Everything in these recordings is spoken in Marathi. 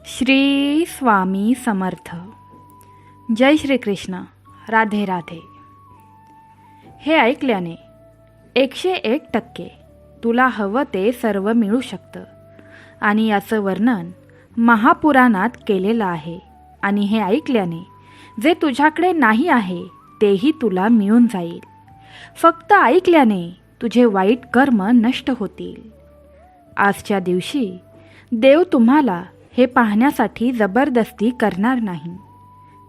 श्री स्वामी समर्थ. जय श्री कृष्ण. राधे राधे. हे ऐकल्याने 101% तुला हवं ते सर्व मिळू शकतं आणि याचं वर्णन महापुराणात केलेलं आहे. आणि हे ऐकल्याने जे तुझ्याकडे नाही आहे तेही तुला मिळून जाईल. फक्त ऐकल्याने तुझे वाईट कर्म नष्ट होतील. आजच्या दिवशी देव तुम्हाला हे पाहण्यासाठी जबरदस्ती करणार नाही.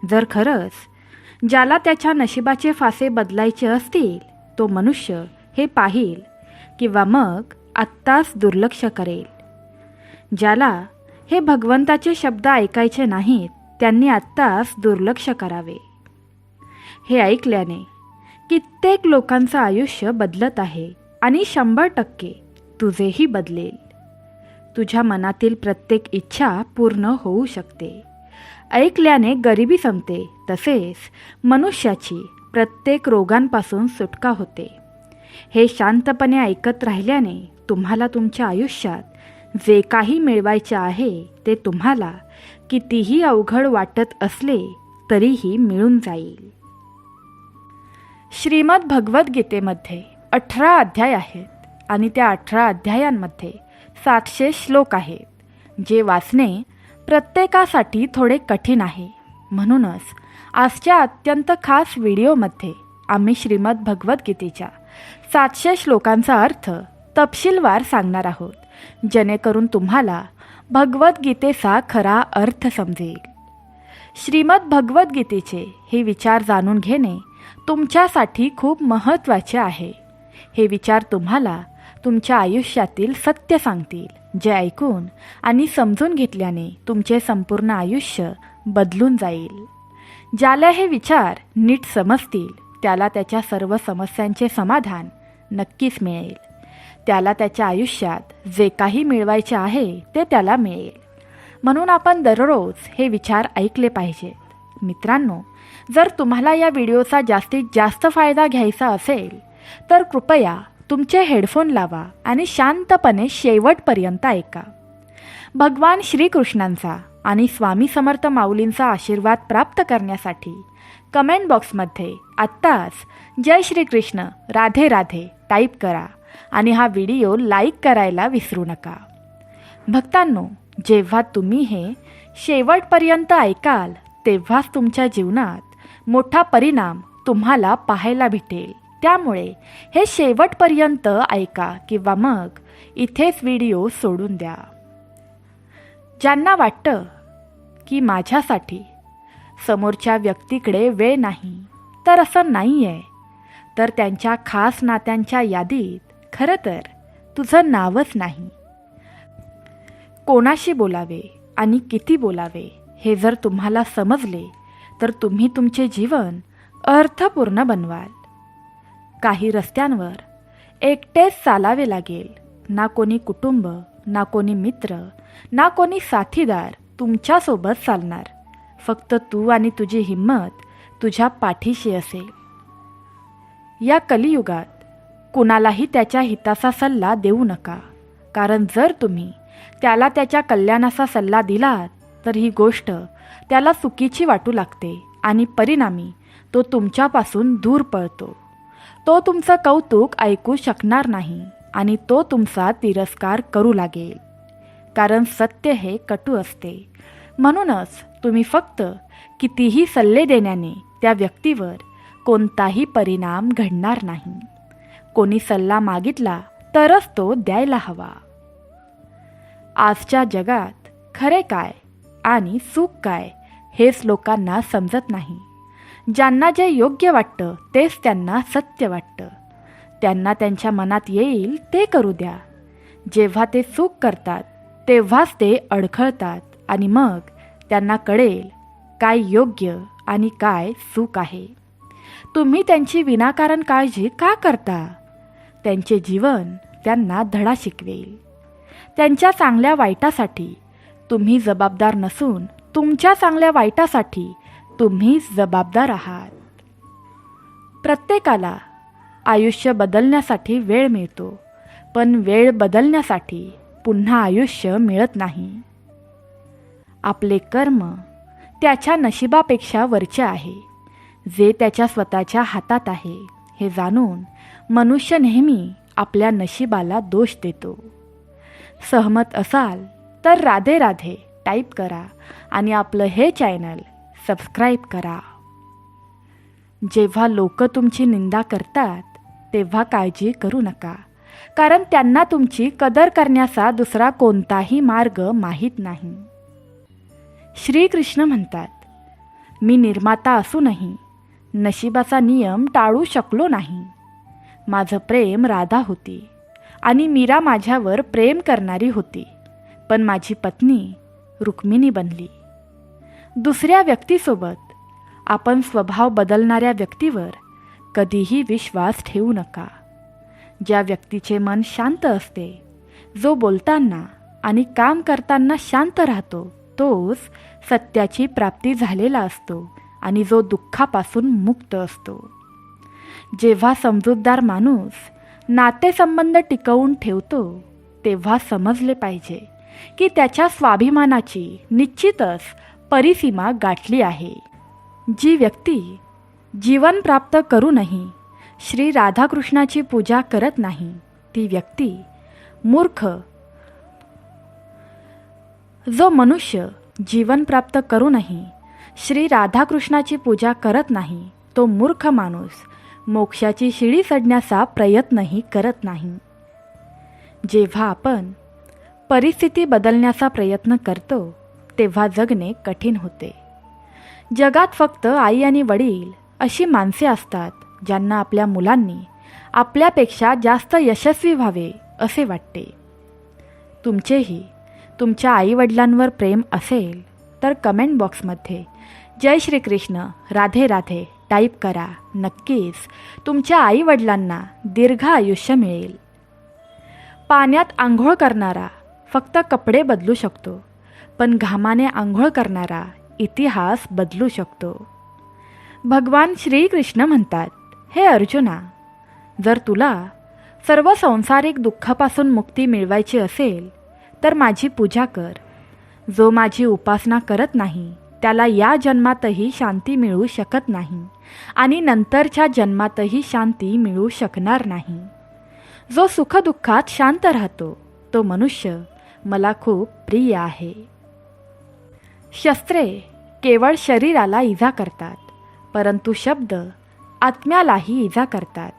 जर खरंच ज्याला त्याच्या नशिबाचे फासे बदलायचे असतील तो मनुष्य हे पाहिल किंवा मग आत्ताच दुर्लक्ष करेल. ज्याला हे भगवंताचे शब्द ऐकायचे नाहीत त्यांनी आत्ताच दुर्लक्ष करावे. हे ऐकल्याने कित्येक लोकांचं आयुष्य बदलत आहे आणि 100% तुझेही बदलेल. तुझ्या मनातील प्रत्येक इच्छा पूर्ण होऊ शकते. ऐकल्याने गरिबी संपते, तसेच मनुष्याची प्रत्येक रोगांपासून सुटका होते. हे शांतपणे ऐकत राहिल्याने तुम्हाला तुमच्या आयुष्यात जे काही मिळवायचे आहे ते तुम्हाला कितीही अवघड वाटत असले तरीही मिळून जाईल. श्रीमद भगवद्गीतेमध्ये 18 अध्याय आहेत आणि त्या 18 अध्यायांमध्ये 700 श्लोक आहेत, जे वाचणे प्रत्येकासाठी थोडे कठीण आहे. म्हणूनच आजच्या अत्यंत खास व्हिडिओमध्ये आम्ही श्रीमद भगवद्गीतेच्या 700 श्लोकांचा अर्थ तपशीलवार सांगणार आहोत, जेणेकरून तुम्हाला भगवद्गीतेचा खरा अर्थ समजेल. श्रीमद भगवद्गीतेचे हे विचार जाणून घेणे तुमच्यासाठी खूप महत्त्वाचे आहे. हे विचार तुम्हाला तुमच्या आयुष्यातील सत्य सांगतील, जे ऐकून आणि समजून घेतल्याने तुमचे संपूर्ण आयुष्य बदलून जाईल. ज्याला हे विचार नीट समजतील त्याला त्याच्या सर्व समस्यांचे समाधान नक्कीच मिळेल. त्याला त्याच्या आयुष्यात जे काही मिळवायचे आहे ते त्याला मिळेल. म्हणून आपण दररोज हे विचार ऐकले पाहिजेत. मित्रांनो, जर तुम्हाला या व्हिडिओचा जास्तीत जास्त फायदा घ्यायचा असेल तर कृपया तुमचे हेडफोन लावा आणि शांतपणे शेवटपर्यंत ऐका. भगवान श्रीकृष्णांचा आणि स्वामी समर्थ माऊलींचा आशीर्वाद प्राप्त करण्यासाठी कमेंट बॉक्समध्ये आत्ताच जय श्रीकृष्ण राधे राधे टाईप करा आणि हा व्हिडिओ लाईक करायला विसरू नका. भक्तांनो, जेव्हा तुम्ही हे शेवटपर्यंत ऐकाल तेव्हाच तुमच्या जीवनात मोठा परिणाम तुम्हाला पाहायला भेटेल. त्यामुळे हे शेवटपर्यंत ऐका किंवा मग इथेच व्हिडिओ सोडून द्या. ज्यांना वाटतं की माझ्यासाठी समोरच्या व्यक्तीकडे वेळ नाही, तर असं नाही आहे, तर त्यांच्या खास नात्यांच्या यादीत खरं तर तुझं नावच नाही. कोणाशी बोलावे आणि किती बोलावे हे जर तुम्हाला समजले तर तुम्ही तुमचे जीवन अर्थपूर्ण बनवाल. काही रस्त्यांवर एकटेच चालावे लागेल. ना कोणी कुटुंब, ना कोणी मित्र, ना कोणी साथीदार तुमच्यासोबत चालणार. फक्त तू आणि तुझी हिंमत तुझ्या पाठीशी असेल. या कलियुगात कुणालाही त्याच्या हिताचा सल्ला देऊ नका, कारण जर तुम्ही त्याला त्याच्या कल्याणाचा सल्ला दिलात तर ही गोष्ट त्याला चुकीची वाटू लागते आणि परिणामी तो तुमच्यापासून दूर पळतो. तो तुमचं कौतुक ऐकू शकणार नाही आणि तो तुमचा तिरस्कार करू लागेल, कारण सत्य हे कटू असते. म्हणूनच तुम्ही फक्त कितीही सल्ले देण्याने त्या व्यक्तीवर कोणताही परिणाम घडणार नाही. कोणी सल्ला मागितला तरच तो द्यायला हवा. आजच्या जगात खरे काय आणि चूक काय हेच लोकांना समजत नाही. ज्यांना जे योग्य वाटतं तेच त्यांना सत्य वाटतं. त्यांना त्यांच्या मनात येईल ते करू द्या. जेव्हा ते चूक करतात तेव्हाच ते अडखळतात आणि मग त्यांना कळेल काय योग्य आणि काय चूक आहे. तुम्ही त्यांची विनाकारण काळजी का करता? त्यांचे जीवन त्यांना धडा शिकवेल. त्यांच्या चांगल्या वाईटासाठी तुम्ही जबाबदार नसून तुमच्या चांगल्या वाईटासाठी तुम्हीच जबाबदार आहात. प्रत्येकाला आयुष्य बदलण्यासाठी वेळ मिळतो, पण वेळ बदलण्यासाठी पुन्हा आयुष्य मिळत नाही. आपले कर्म त्याच्या नशिबापेक्षा वरचे आहे, जे त्याच्या स्वतःच्या हातात आहे हे जाणून मनुष्य नेहमी आपल्या नशिबाला दोष देतो. सहमत असाल तर राधे राधे टाईप करा आणि आपलं हे चॅनल सबस्क्राईब करा. जेव्हा लोक तुमची निंदा करतात तेव्हा काळजी करू नका, कारण त्यांना तुमची कदर करण्याचा दुसरा कोणताही मार्ग माहीत नाही. श्रीकृष्ण म्हणतात, मी निर्माता असूनही नशिबाचा नियम टाळू शकलो नाही. माझं प्रेम राधा होती आणि मीरा माझ्यावर प्रेम करणारी होती, पण माझी पत्नी रुक्मिणी बनली. दुसऱ्या व्यक्तीसोबत आपण स्वभाव बदलणाऱ्या व्यक्तीवर कधीही विश्वास ठेवू नका. ज्या व्यक्तीचे मन शांत असते, जो बोलताना आणि काम करताना शांत राहतो, तोच सत्याची प्राप्ती झालेला असतो आणि जो दुःखापासून मुक्त असतो. जेव्हा समजूतदार माणूस नातेसंबंध टिकवून ठेवतो तेव्हा समजले पाहिजे की त्याच्या स्वाभिमानाची निश्चितच परिसीमा गाठली आहे. जी व्यक्ती जीवन प्राप्त करूनही श्री राधाकृष्णाची पूजा करत नाही, ती व्यक्ती मूर्ख. जो मनुष्य जीवन प्राप्त करूनही श्री राधाकृष्णाची पूजा करत नाही, तो मूर्ख माणूस मोक्षाची शिडी चढण्याचा प्रयत्नही करत नाही. जेव्हा आपण परिस्थिती बदलण्याचा प्रयत्न करतो तेव्हा जगणे कठीण होते. जगात फक्त आई आणि वडील अशी माणसे असतात ज्यांना आपल्या मुलांनी आपल्यापेक्षा जास्त यशस्वी व्हावे असे वाटते. तुमचेही तुमच्या आईवडिलांवर प्रेम असेल तर कमेंट बॉक्समध्ये जय श्रीकृष्ण राधे राधे टाईप करा. नक्कीच तुमच्या आईवडिलांना दीर्घ आयुष्य मिळेल. पाण्यात आंघोळ करणारा फक्त कपडे बदलू शकतो, पण घामाने आंघोळ करणारा इतिहास बदलू शकतो. भगवान श्रीकृष्ण म्हणतात, हे अर्जुना, जर तुला सर्व संसारिक दुःखापासून मुक्ती मिळवायची असेल तर माझी पूजा कर. जो माझी उपासना करत नाही त्याला या जन्मातही शांती मिळू शकत नाही आणि नंतरच्या जन्मातही शांती मिळू शकणार नाही. जो सुखदुःखात शांत राहतो तो मनुष्य मला खूप प्रिय आहे. शस्त्रे केवळ शरीराला इजा करतात, परंतु शब्द आत्म्यालाही इजा करतात.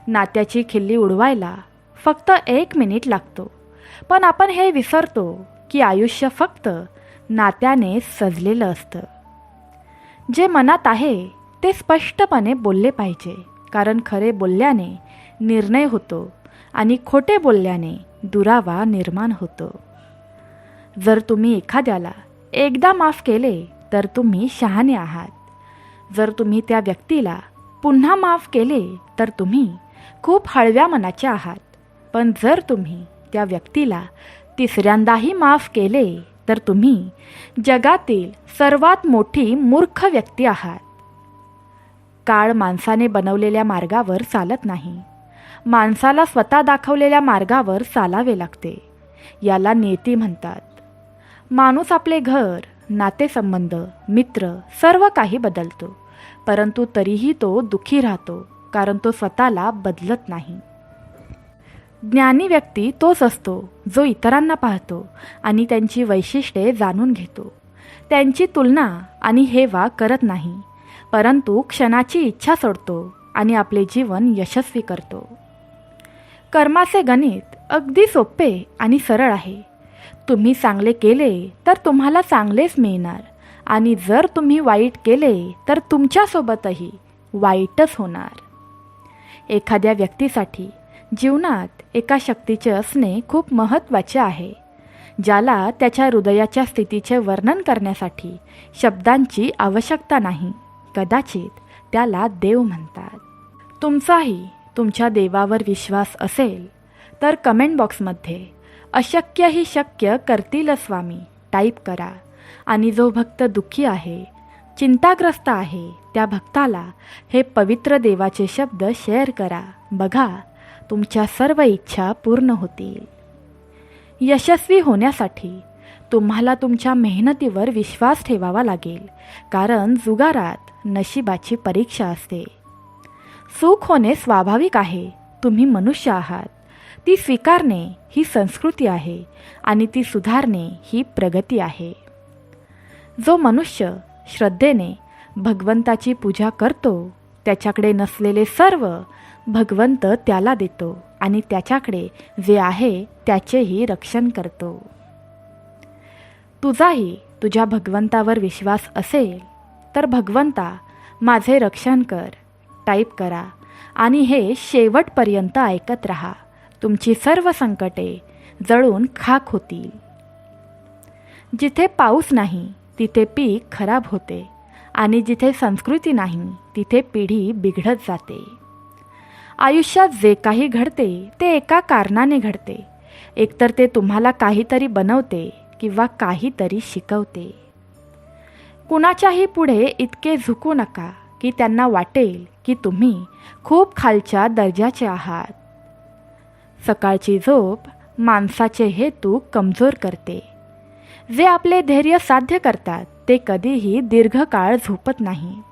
नात्याची खिल्ली उडवायला फक्त 1 मिनिट लागतो, पण आपण हे विसरतो की आयुष्य फक्त नात्याने सजलेलं असतं. जे मनात आहे ते स्पष्टपणे बोलले पाहिजे, कारण खरे बोलल्याने निर्णय होतो आणि खोटे बोलल्याने दुरावा निर्माण होतो. जर तुम्ही एखाद्याला एकदा माफ केले तर तुम्ही शहाणे आहात. जर तुम्ही त्या व्यक्तीला पुन्हा माफ केले तर तुम्ही खूप हळव्या मनाचे आहात. पण जर तुम्ही त्या व्यक्तीला तिसऱ्यांदाही माफ केले तर तुम्ही जगातील सर्वात मोठी मूर्ख व्यक्ती आहात. काळ माणसाने बनवलेल्या मार्गावर चालत नाही, माणसाला स्वतः दाखवलेल्या मार्गावर चालावे लागते. याला नियती म्हणतात. माणूस आपले घर, नातेसंबंध, मित्र सर्व काही बदलतो, परंतु तरीही तो दुःखी राहतो, कारण तो स्वतःला बदलत नाही. ज्ञानी व्यक्ती तोच असतो जो इतरांना पाहतो आणि त्यांची वैशिष्ट्ये जाणून घेतो. त्यांची तुलना आणि हेवा करत नाही, परंतु क्षणाची इच्छा सोडतो आणि आपले जीवन यशस्वी करतो. कर्माचे गणित अगदी सोपे आणि सरळ आहे. तुम्ही चांगले केले तर तुम्हाला चांगलेच मिळणार आणि जर तुम्ही वाईट केले तर तुमच्यासोबतही वाईटच होणार. एखाद्या व्यक्तीसाठी जीवनात एका शक्तीचे असणे खूप महत्त्वाचे आहे, ज्याला त्याच्या हृदयाच्या स्थितीचे वर्णन करण्यासाठी शब्दांची आवश्यकता नाही. कदाचित त्याला देव म्हणतात. तुमचाही तुमच्या देवावर विश्वास असेल तर कमेंट बॉक्समध्ये अशक्य ही शक्य करतील स्वामी टाईप करा. आणि जो भक्त दुःखी आहे, चिंताग्रस्त आहे, त्या भक्ताला हे पवित्र देवाचे शब्द शेअर करा. बघा, तुमच्या सर्व इच्छा पूर्ण होतील. यशस्वी होण्यासाठी तुम्हाला तुमच्या मेहनतीवर विश्वास ठेवावा लागेल, कारण जुगारात नशिबाची परीक्षा असते. सुख होणे स्वाभाविक आहे. तुम्ही मनुष्य आहात. ती स्वीकारणे ही संस्कृती आहे आणि ती सुधारणे ही प्रगती आहे. जो मनुष्य श्रद्धेने भगवंताची पूजा करतो, त्याच्याकडे नसलेले सर्व भगवंत त्याला देतो आणि त्याच्याकडे जे आहे त्याचेही रक्षण करतो. तुझाही तुझ्या भगवंतावर विश्वास असेल तर भगवंता माझे रक्षण कर टाईप करा आणि हे शेवटपर्यंत ऐकत राहा. तुमची सर्व संकटे जळून खाक होतील. जिथे पाऊस नाही तिथे पीक खराब होते आणि जिथे संस्कृती नाही तिथे पिढी बिघडत जाते. आयुष्यात जे काही घडते ते एका कारणाने घडते. एकतर ते तुम्हाला काहीतरी बनवते किंवा काहीतरी शिकवते. कुणाच्याही पुढे इतके झुकू नका की त्यांना वाटेल की तुम्ही खूप खालच्या दर्जाचे आहात. सकाळची झोप माणसाचे हेतू कमजोर करते. जे आपले धैर्य साध्य करतात ते कधीही दीर्घकाळ झोपत नाहीत.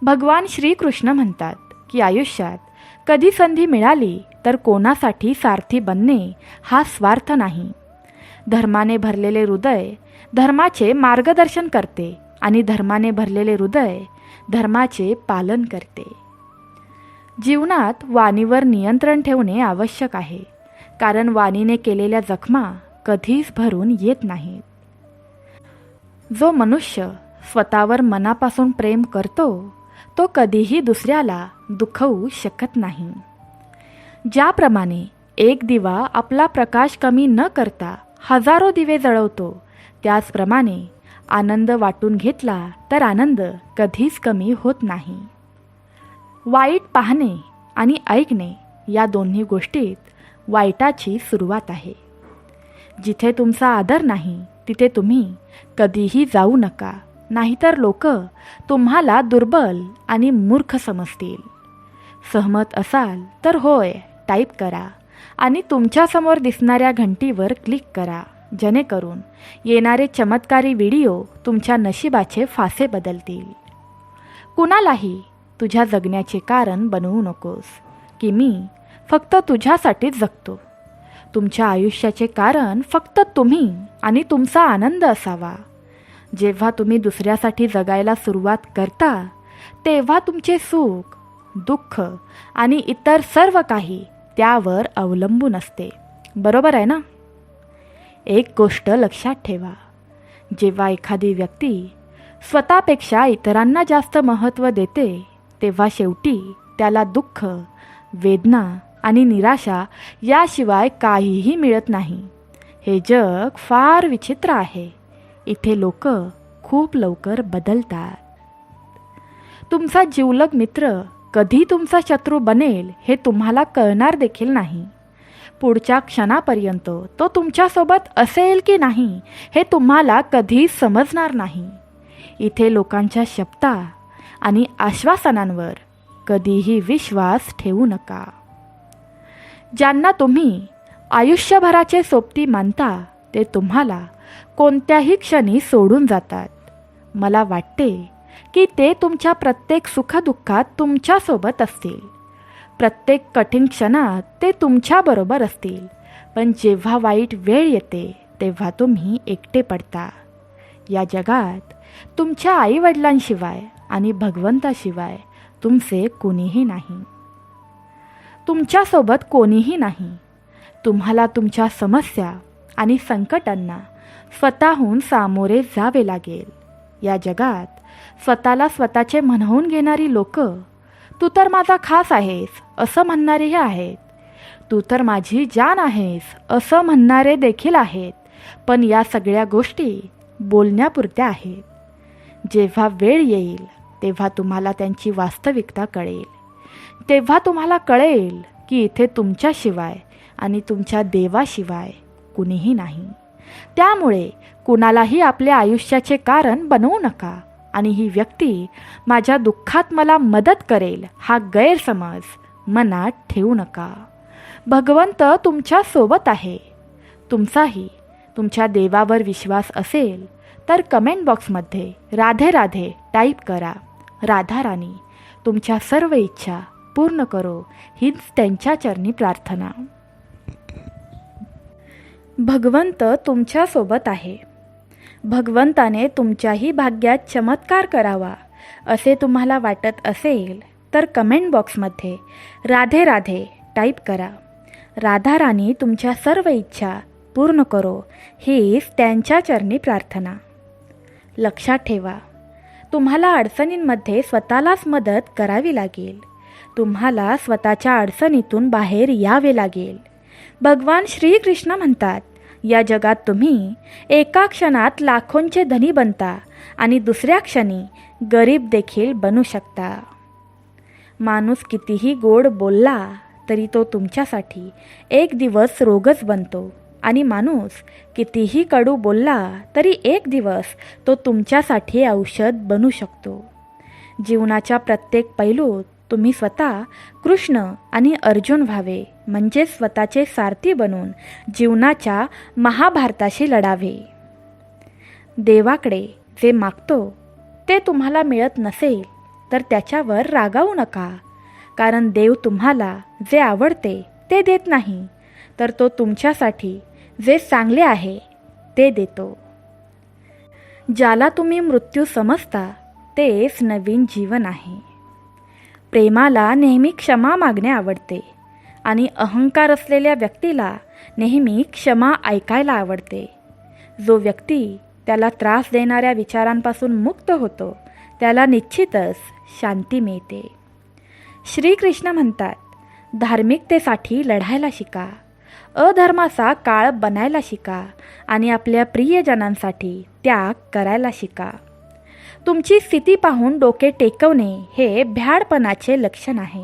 भगवान श्रीकृष्ण म्हणतात की आयुष्यात कधी संधी मिळाली तर कोणासाठी सारथी बनणे हा स्वार्थ नाही. धर्माने भरलेले हृदय धर्माचे मार्गदर्शन करते आणि धर्माने भरलेले हृदय धर्माचे पालन करते. जीवनात वाणीवर नियंत्रण ठेवणे आवश्यक आहे, कारण वाणीने केलेल्या जखमा कधीच भरून येत नाहीत. जो मनुष्य स्वतःवर मनापासून प्रेम करतो तो कधीही दुसऱ्याला दुखवू शकत नाही. ज्याप्रमाणे एक दिवा आपला प्रकाश कमी न करता हजारो दिवे जळवतो, त्याचप्रमाणे आनंद वाटून घेतला तर आनंद कधीच कमी होत नाही. वाईट पाहणे आणि ऐकणे या दोन्ही गोष्टीत वाईटाची सुरुवात आहे. जिथे तुमचा आदर नाही तिथे तुम्ही कधीही जाऊ नका, नाहीतर लोक तुम्हाला दुर्बल आणि मूर्ख समजतील. सहमत असाल तर होय टाईप करा आणि तुमच्यासमोर दिसणाऱ्या घंटीवर क्लिक करा, जेणेकरून येणारे चमत्कारी व्हिडिओ तुमच्या नशिबाचे फासे बदलतील. कुणालाही तुझ्या जगण्याचे कारण बनवू नकोस की मी फक्त तुझ्यासाठीच जगतो. तुमच्या आयुष्याचे कारण फक्त तुम्ही आणि तुमचा आनंद असावा. जेव्हा तुम्ही दुसऱ्यासाठी जगायला सुरुवात करता तेव्हा तुमचे सुख, दुःख आणि इतर सर्व काही त्यावर अवलंबून असते. बरोबर आहे ना? एक गोष्ट लक्षात ठेवा, जेव्हा एखादी व्यक्ती स्वतःपेक्षा इतरांना जास्त महत्त्व देते तेव्हा शेवटी त्याला दुःख, वेदना आणि निराशा याशिवाय काहीही मिळत नाही. हे जग फार विचित्र आहे. इथे लोक खूप लवकर बदलतात. तुमचा जिवलग मित्र कधी तुमचा शत्रू बनेल हे तुम्हाला कळणार देखील नाही. पुढच्या क्षणापर्यंत तो तुमच्यासोबत असेल की नाही हे तुम्हाला कधी समजणार नाही. इथे लोकांच्या शब्दा आणि आश्वासनांवर कधीही विश्वास ठेवू नका. ज्यांना तुम्ही आयुष्यभराचे सोबती मानता ते तुम्हाला कोणत्याही क्षणी सोडून जातात. मला वाटते की ते तुमच्या प्रत्येक सुखदुःखात तुमच्यासोबत असतील. प्रत्येक कठीण क्षणात ते तुमच्याबरोबर असतील. पण जेव्हा वाईट वेळ येते तेव्हा तुम्ही एकटे पडता. या जगात तुमच्या आईवडिलांशिवाय आणि भगवंताशिवाय तुमचे कोणीही नाही. तुमच्यासोबत कोणीही नाही. तुम्हाला तुमच्या समस्या आणि संकटांना स्वतःहून सामोरे जावे लागेल. या जगात स्वतःला स्वतःचे म्हणवून घेणारी लोक, तू तर माझा खास आहेस असं म्हणणारेही आहेत. तू तर माझी जान आहेस असं म्हणणारे देखील आहेत. पण या सगळ्या गोष्टी बोलण्यापुरत्या आहेत. जेव्हा वेळ येईल तेव्हा तुम्हाला त्यांची वास्तविकता कळेल. तेव्हा तुम्हाला कळेल की इथे तुमच्याशिवाय आणि तुमच्या देवाशिवाय कुणीही नाही. त्यामुळे कुणालाही आपल्या आयुष्याचे कारण बनवू नका आणि ही व्यक्ती माझ्या दुःखात मला मदत करेल हा गैरसमज मनात ठेवू नका. भगवंत तुमच्या सोबत आहे. तुमचाही तुमच्या देवावर विश्वास असेल तर कमेंट बॉक्समध्ये राधे राधे टाईप करा. राधाराणी तुमच्या सर्व इच्छा पूर्ण करो हीच त्यांच्या चरणी प्रार्थना. भगवंत तुमच्यासोबत आहे. भगवंताने तुमच्याही भाग्यात चमत्कार करावा असे तुम्हाला वाटत असेल तर कमेंट बॉक्समध्ये राधे राधे टाईप करा. राधाराणी तुमच्या सर्व इच्छा पूर्ण करो हीच त्यांच्या चरणी प्रार्थना. लक्षात ठेवा, तुम्हाला अडचणींमध्ये स्वतःलाच मदत करावी लागेल. तुम्हाला स्वतःच्या अडचणीतून बाहेर यावे लागेल. भगवान श्रीकृष्ण म्हणतात, या जगात तुम्ही एका क्षणात लाखोंचे धनी बनता आणि दुसऱ्या क्षणी गरीब देखील बनू शकता. माणूस कितीही गोड बोलला तरी तो तुमच्यासाठी एक दिवस रोगच बनतो आणि माणूस कितीही कडू बोलला तरी एक दिवस तो तुमच्यासाठी औषध बनू शकतो. जीवनाच्या प्रत्येक पैलूत तुम्ही स्वतः कृष्ण आणि अर्जुन व्हावे, म्हणजे स्वतःचे सारथी बनून जीवनाच्या महाभारताशी लढावे. देवाकडे जे मागतो ते तुम्हाला मिळत नसेल तर त्याच्यावर रागावू नका, कारण देव तुम्हाला जे आवडते ते देत नाही, तर तो तुमच्यासाठी जे चांगले आहे ते देतो. ज्याला तुम्ही मृत्यू समजता तेच नवीन जीवन आहे. प्रेमाला नेहमी क्षमा मागणे आवडते आणि अहंकार असलेल्या व्यक्तीला नेहमी क्षमा ऐकायला आवडते. जो व्यक्ती त्याला त्रास देणाऱ्या विचारांपासून मुक्त होतो त्याला निश्चितच शांती मिळते. श्रीकृष्ण म्हणतात, धार्मिकतेसाठी लढायला शिका, अधर्माचा काळ बनायला शिका आणि आपल्या प्रियजनांसाठी त्याग करायला शिका. तुमची स्थिती पाहून डोके टेकवणे हे भ्याडपणाचे लक्षण आहे.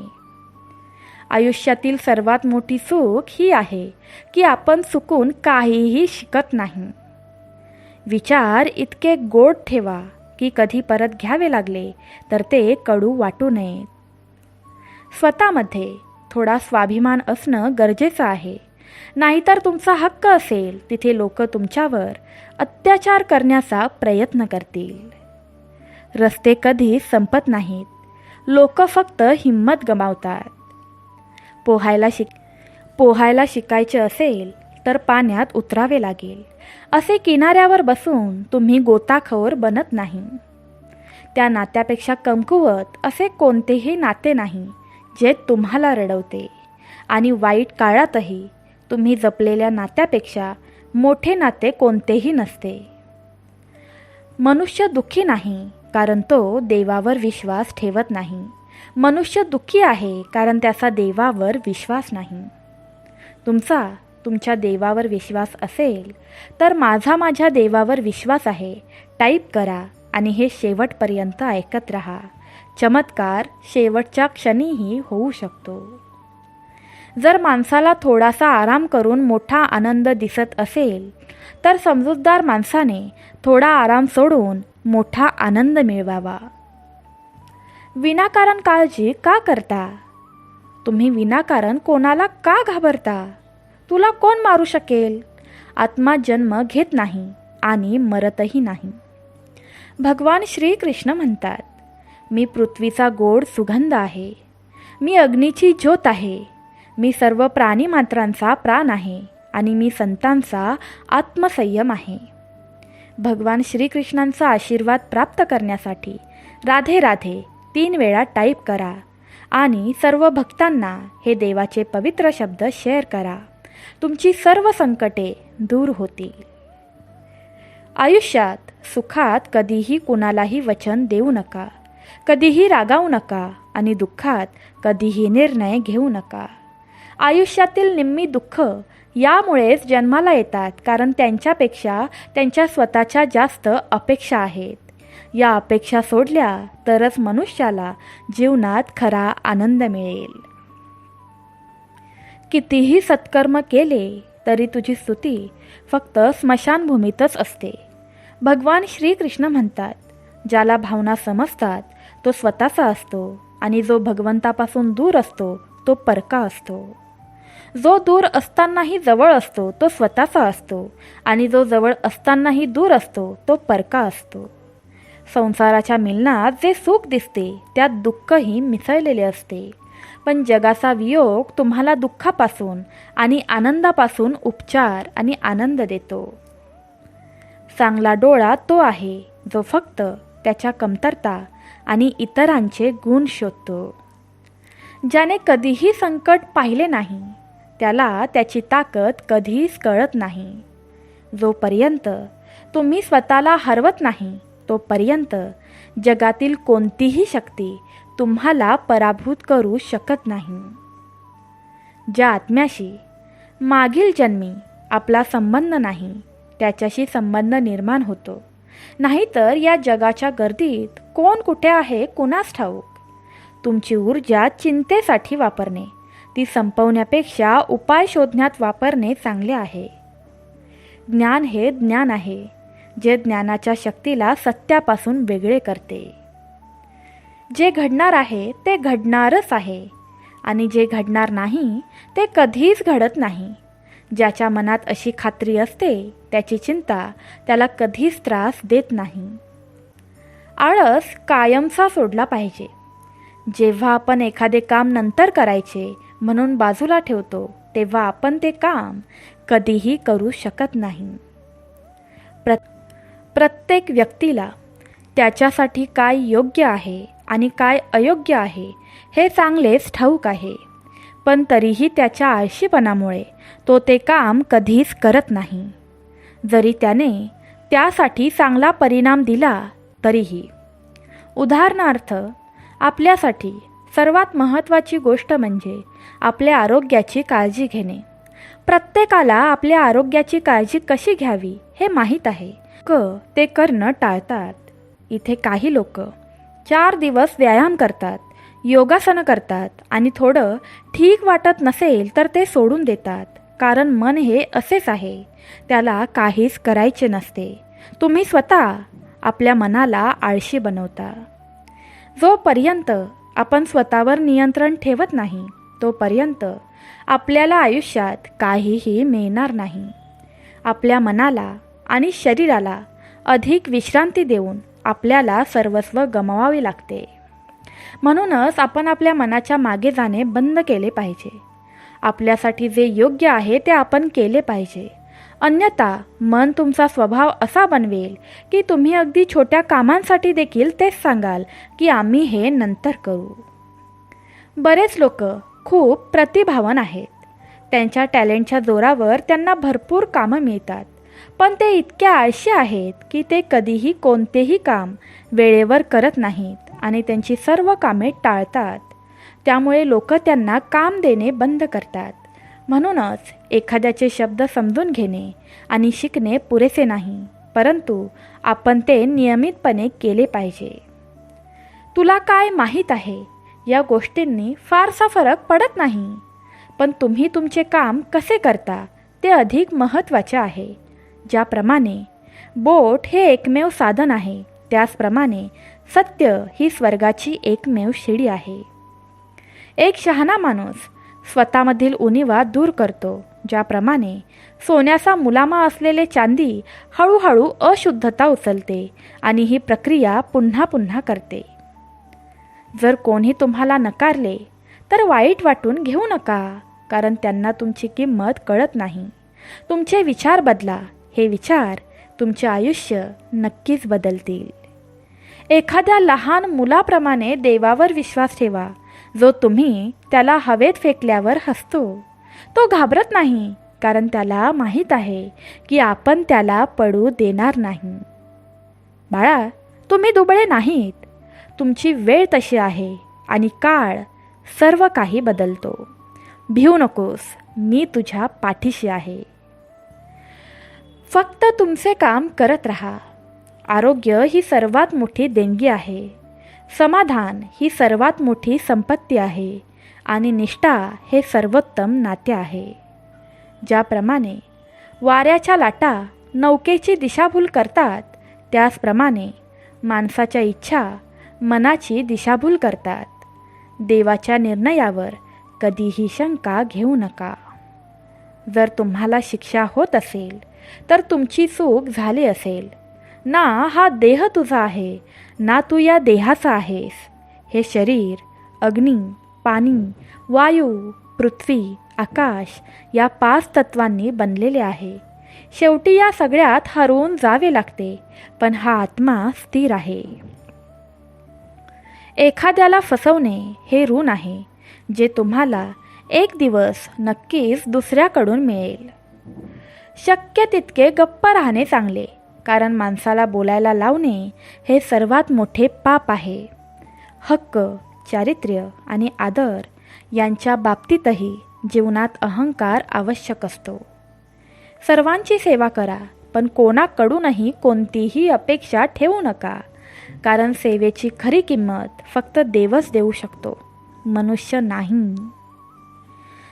आयुष्यातील सर्वात मोठी चूक ही आहे की आपण चुकून काहीही शिकत नाही. विचार इतके गोड ठेवा की कधी परत घ्यावे लागले तर ते कडू वाटू नयेत. स्वतःमध्ये थोडा स्वाभिमान असणं गरजेचं आहे, नाहीतर तुमचा हक्क असेल तिथे लोक तुमच्यावर अत्याचार करण्याचा प्रयत्न करतील. रस्ते कधी संपत नाहीत, लोक फक्त हिंमत गमावतात. पोहायला शिकायचे असेल तर पाण्यात उतरावे लागेल. असे किनाऱ्यावर बसून तुम्ही गोताखोर बनत नाही. त्या नात्यापेक्षा कमकुवत असे कोणतेही नाते नाही जे तुम्हाला रडवते, आणि वाईट काळातही तुम्ही जपलेल्या नात्यापेक्षा मोठे नाते कोणतेही नसते. मनुष्य दुःखी नाही कारण तो देवावर विश्वास ठेवत नाही. मनुष्य दुःखी आहे कारण त्याचा देवावर विश्वास नाही. तुमच्या देवावर विश्वास असेल तर माझ्या देवावर विश्वास आहे टाईप करा आणि हे शेवटपर्यंत ऐकत राहा. चमत्कार शेवटच्या क्षणीही होऊ शकतो. जर माणसाला थोडासा आराम करून मोठा आनंद दिसत असेल तर समजूतदार माणसाने थोडा आराम सोडून मोठा आनंद मिळवावा. विनाकारण काळजी का करता? तुम्ही विनाकारण कोणाला का घाबरता? तुला कोण मारू शकेल? आत्मा जन्म घेत नाही आणि मरतही नाही. भगवान श्रीकृष्ण म्हणतात, मी पृथ्वीचा गोड सुगंध आहे, मी अग्नीची ज्योत आहे, मी सर्व प्राणीमात्रांचा प्राण आहे आणि मी संतांचा आत्मसंयम आहे. भगवान श्रीकृष्णांचा आशीर्वाद प्राप्त करण्यासाठी राधे राधे 3 वेळा टाईप करा आणि सर्व भक्तांना हे देवाचे पवित्र शब्द शेअर करा. तुमची सर्व संकटे दूर होतील. आयुष्यात सुखात कधीही कुणालाही वचन देऊ नका, कधीही रागावू नका आणि दुःखात कधीही निर्णय घेऊ नका. आयुष्यातील निम्मी दुःख यामुळेच जन्माला येतात कारण त्यांच्यापेक्षा त्यांच्या स्वतःच्या जास्त अपेक्षा आहेत. या अपेक्षा सोडल्या तरच मनुष्याला जीवनात खरा आनंद मिळेल. कितीही सत्कर्म केले तरी तुझी स्तुती फक्त स्मशानभूमीतच असते. भगवान श्रीकृष्ण म्हणतात, ज्याला भावना समजतात तो स्वतःचा असतो आणि जो भगवंतापासून दूर असतो तो परका असतो. जो दूर असतानाही जवळ असतो तो स्वतःचा असतो आणि जो जवळ असतानाही दूर असतो तो परका असतो. संसाराच्या मिलनात जे सुख दिसते त्यात दुःखही मिसळलेले असते. पण जगाचा वियोग तुम्हाला दुःखापासून आणि आनंदापासून उपचार आणि आनंद देतो. चांगला डोळा तो आहे जो फक्त त्याच्या कमतरता आणि इतरांचे गुण शोधतो. ज्याने कधीही संकट पाहिले नाही त्याला त्याची ताकद कधीच कळत नाही. जोपर्यंत तुम्ही स्वतःला हरवत नाही तोपर्यंत जगातील कोणतीही शक्ती तुम्हाला पराभूत करू शकत नाही. ज्या आत्म्याशी मागील जन्मी आपला संबंध नाही त्याच्याशी संबंध निर्माण होतो. नाहीतर या जगाच्या गर्दीत कोण कुठे आहे कुणास ठाऊक. तुमची ऊर्जा चिंतेसाठी वापरणे ती संपवण्यापेक्षा उपाय शोधण्यात वापरणे चांगले आहे. ज्ञान हे ज्ञान आहे जे ज्ञानाच्या शक्तीला सत्यापासून वेगळे करते. जे घडणार आहे ते घडणारच आहे आणि जे घडणार नाही ते कधीच घडत नाही. ज्याच्या मनात अशी खात्री असते त्याची चिंता त्याला कधीच त्रास देत नाही. आळस कायमचा सोडला पाहिजे. जेव्हा आपण एखादे काम नंतर करायचे म्हणून बाजूला ठेवतो तेव्हा आपण ते काम कधीही करू शकत नाही. प्रत्येक व्यक्तीला त्याच्यासाठी काय योग्य आहे आणि काय अयोग्य आहे हे चांगलेच ठाऊक आहे. पण तरीही त्याच्या आळशीपणामुळे तो ते काम कधीच करत नाही. जरी त्याने त्यासाठी चांगला परिणाम दिला तरीही. उदाहरणार्थ, आपल्यासाठी सर्वात महत्त्वाची गोष्ट म्हणजे आपल्या आरोग्याची काळजी घेणे. प्रत्येकाला आपल्या आरोग्याची काळजी कशी घ्यावी हे माहीत आहे. ते करणं टाळतात. इथे काही लोक 4 दिवस व्यायाम करतात, योगासनं करतात आणि थोडं ठीक वाटत नसेल तर ते सोडून देतात. कारण मन हे असेच आहे, त्याला काहीच करायचे नसते. तुम्ही स्वतः आपल्या मनाला आळशी बनवता. जोपर्यंत आपण स्वतःवर नियंत्रण ठेवत नाही तोपर्यंत आपल्याला आयुष्यात काहीही मिळणार नाही. आपल्या मनाला आणि शरीराला अधिक विश्रांती देऊन आपल्याला सर्वस्व गमवावे लागते. म्हणूनच आपण आपल्या मनाच्या मागे जाणे बंद केले पाहिजे. आपल्यासाठी जे योग्य आहे ते आपण केले पाहिजे. अन्यथा मन तुमचा स्वभाव असा बनवेल की तुम्ही अगदी छोट्या कामांसाठी देखील तेच सांगाल की आम्ही हे नंतर करू. बरेच लोक खूप प्रतिभावान आहेत. त्यांच्या टॅलेंटच्या जोरावर त्यांना भरपूर कामं मिळतात. पण ते इतके आळशी आहेत की ते कधीही कोणतेही काम वेळेवर करत नाहीत आणि त्यांची सर्व कामे टाळतात. त्यामुळे लोक त्यांना काम देणे बंद करतात. म्हणूनच एखाद्याचे शब्द समजून घेणे आणि शिकणे पुरेसे नाही, परंतु आपण ते नियमितपणे केले पाहिजे. तुला काय माहीत आहे या गोष्टींनी फारसा फरक पडत नाही, पण तुम्ही तुमचे काम कसे करता ते अधिक महत्त्वाचे आहे. ज्याप्रमाणे बोट हे एकमेव साधन आहे त्याचप्रमाणे सत्य ही स्वर्गाची एकमेव शिडी आहे. एक शहाणा माणूस स्वतःमधील उणीवा दूर करतो. ज्याप्रमाणे सोन्याचा मुलामा असलेले चांदी हळूहळू अशुद्धता उचलते आणि ही प्रक्रिया पुन्हा पुन्हा करते. जर कोणी तुम्हाला नकारले तर वाईट वाटून घेऊ नका, कारण त्यांना तुमची किंमत कळत नाही. तुमचे विचार बदला. हे विचार तुमचे आयुष्य नक्कीच बदलतील. एखाद्या लहान मुलाप्रमाणे देवावर विश्वास ठेवा, जो तुम्ही त्याला हवेत फेकल्यावर हसतो. तो घाबरत नाही, कारण त्याला माहीत आहे की आपण त्याला पडू देणार नाही. बाळा, तुम्ही दुबळे नाहीत. तुमची वेळ तशी आहे आणि काळ सर्व काही बदलतो. भिवू नकोस, मी तुझ्या पाठीशी आहे. फक्त तुमचे काम करत राहा. आरोग्य ही सर्वात मोठी देणगी आहे. समाधान ही सर्वात मोठी संपत्ती आहे आणि निष्ठा हे सर्वोत्तम नाते आहे. ज्याप्रमाणे वाऱ्याच्या लाटा नौकेची दिशाभूल करतात, त्याचप्रमाणे माणसाच्या इच्छा मनाची दिशाभूल करतात. देवाच्या निर्णयावर कधीही शंका घेऊ नका. जर तुम्हाला शिक्षा होत असेल तर तुमची चूक झाली असेल. ना हा देह तुझा आहे, ना तू या देहाचा आहेस. हे शरीर अग्नी, पाणी, वायू, पृथ्वी, आकाश या 5 तत्वांनी बनलेले आहे. शेवटी या सगळ्यात हरवून जावे लागते, पण हा आत्मा स्थिर आहे. एखाद्याला फसवणे हे ऋण आहे, जे तुम्हाला एक दिवस नक्कीच दुसऱ्याकडून मिळेल. शक्य तितके गप्प राहणे चांगले, कारण माणसाला बोलायला लावणे हे सर्वात मोठे पाप आहे. हक्क, चारित्र्य आणि आदर यांच्या बाबतीतही जीवनात अहंकार आवश्यक असतो. सर्वांची सेवा करा, पण कोणाकडूनही कोणतीही अपेक्षा ठेवू नका, कारण सेवेची खरी किंमत फक्त देवच देऊ शकतो, मनुष्य नाही.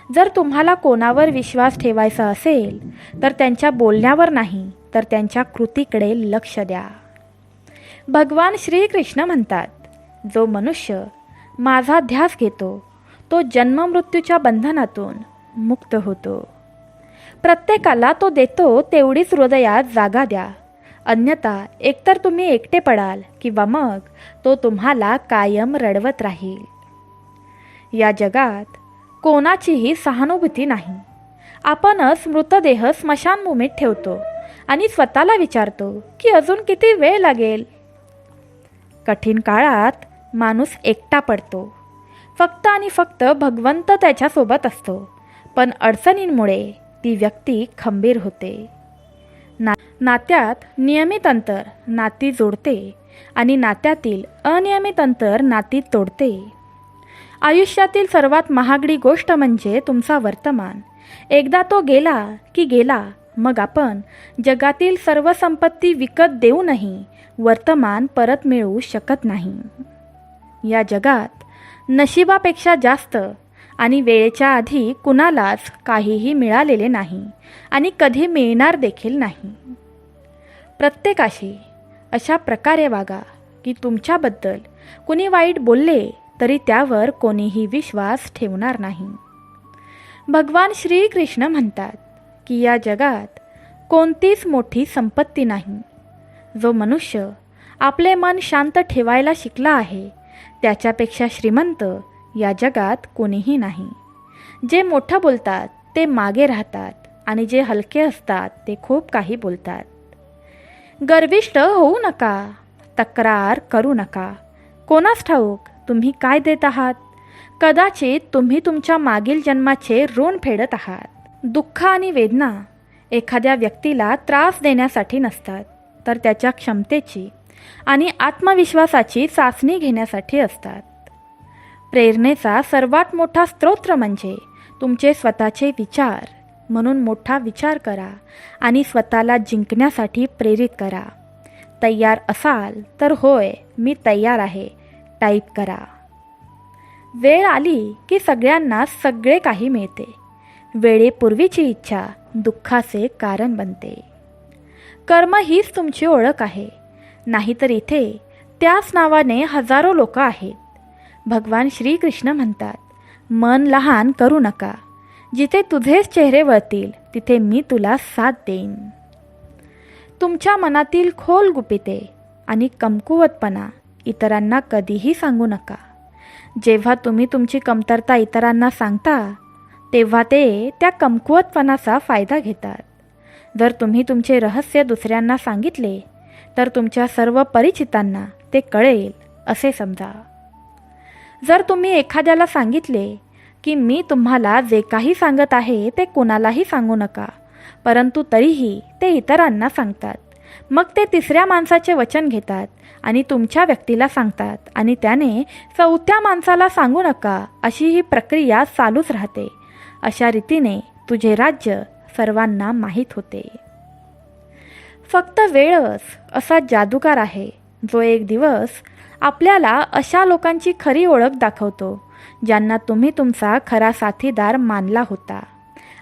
जर तुम्हाला कोणावर विश्वास ठेवायचा असेल तर त्यांच्या बोलण्यावर नाही, तर त्यांच्या कृतीकडे लक्ष द्या. भगवान श्रीकृष्ण म्हणतात, जो मनुष्य माझा ध्यास घेतो तो जन्ममृत्यूच्या बंधनातून मुक्त होतो. प्रत्येकाला तो देतो तेवढीच हृदयात जागा द्या, अन्यथा एकतर तुम्ही एकटे पडाल किंवा मग तो तुम्हाला कायम रडवत राहील. या जगात कोणाचीही सहानुभूती नाही. आपणच मृतदेह स्मशानभूमीत ठेवतो आणि स्वतःला विचारतो की अजून किती वेळ लागेल. कठीण काळात माणूस एकटा पडतो. फक्त आणि फक्त भगवंत त्याच्यासोबत असतो, पण अडचणींमुळे ती व्यक्ती खंबीर होते. नात्यात नियमित अंतर नाती जोडते आणि नात्यातील अनियमित अंतर नाती तोडते. आयुष्यातील सर्वात महागडी गोष्ट म्हणजे तुमचा वर्तमान. एकदा तो गेला की गेला. मग आपण जगातील सर्व संपत्ती विकत देऊनही वर्तमान परत मिळवू शकत नाही. या जगात नशिबापेक्षा जास्त आणि वेळेच्या आधी कुणालाच काहीही मिळालेले नाही आणि कधी मिळणार देखील नाही. प्रत्येकाशी अशा प्रकारे वागा की तुमच्याबद्दल कुणी वाईट बोलले तरी त्यावर कोणीही विश्वास ठेवणार नाही. भगवान श्रीकृष्ण म्हणतात की या जगात कोणतीच मोठी संपत्ती नाही. जो मनुष्य आपले मन शांत ठेवायला शिकला आहे त्याच्यापेक्षा श्रीमंत या जगात कोणीही नाही. जे मोठं बोलतात ते मागे राहतात आणि जे हलके असतात ते खूप काही बोलतात. गर्विष्ठ होऊ नका, तक्रार करू नका. कोणास ठाऊक तुम्ही काय देत आहात? कदाचित तुम्ही तुमच्या मागील जन्माचे ऋण फेडत आहात. दुःख आणि वेदना एखाद्या व्यक्तीला त्रास देण्यासाठी नसतात, तर त्याच्या क्षमतेची आणि आत्मविश्वासाची चाचणी घेण्यासाठी असतात. प्रेरणेचा सर्वात मोठा स्रोत म्हणजे तुमचे स्वतःचे विचार. म्हणून मोठा विचार करा आणि स्वतःला जिंकण्यासाठी प्रेरित करा. तयार असाल तर होय मी तयार आहे टाईप करा. वेळ आली की सगळ्यांना सगळे काही मिळते. वेळेपूर्वीची इच्छा दुःखाचे कारण बनते. कर्म हीच तुमची ओळख आहे, नाहीतर इथे त्याच नावाने हजारो लोक आहेत. भगवान श्रीकृष्ण म्हणतात, मन लहान करू नका. जिथे तुझेच चेहरे वळतील तिथे मी तुला साथ देईन. तुमच्या मनातील खोल गुपिते आणि कमकुवतपणा इतरांना कधीही सांगू नका. जेव्हा तुम्ही तुमची कमतरता इतरांना सांगता तेव्हा ते त्या कमकुवतपणाचा फायदा घेतात. जर तुम्ही तुमचे रहस्य दुसऱ्यांना सांगितले तर तुमच्या सर्व परिचितांना ते कळेल असे समजा. जर तुम्ही एखाद्याला सांगितले की मी तुम्हाला जे काही सांगत आहे ते कुणालाही सांगू नका, परंतु तरीही ते इतरांना सांगतात, मग ते तिसऱ्या माणसाचे वचन घेतात आणि तुमच्या व्यक्तीला सांगतात आणि त्याने चौथ्या माणसाला सांगू नका, अशी ही प्रक्रिया चालूच राहते. अशा रीतीने तुझे राज्य सर्वांना माहीत होते. फक्त वेळच असा जादूगार आहे जो एक दिवस आपल्याला अशा लोकांची खरी ओळख दाखवतो ज्यांना तुम्ही तुमचा खरा साथीदार मानला होता,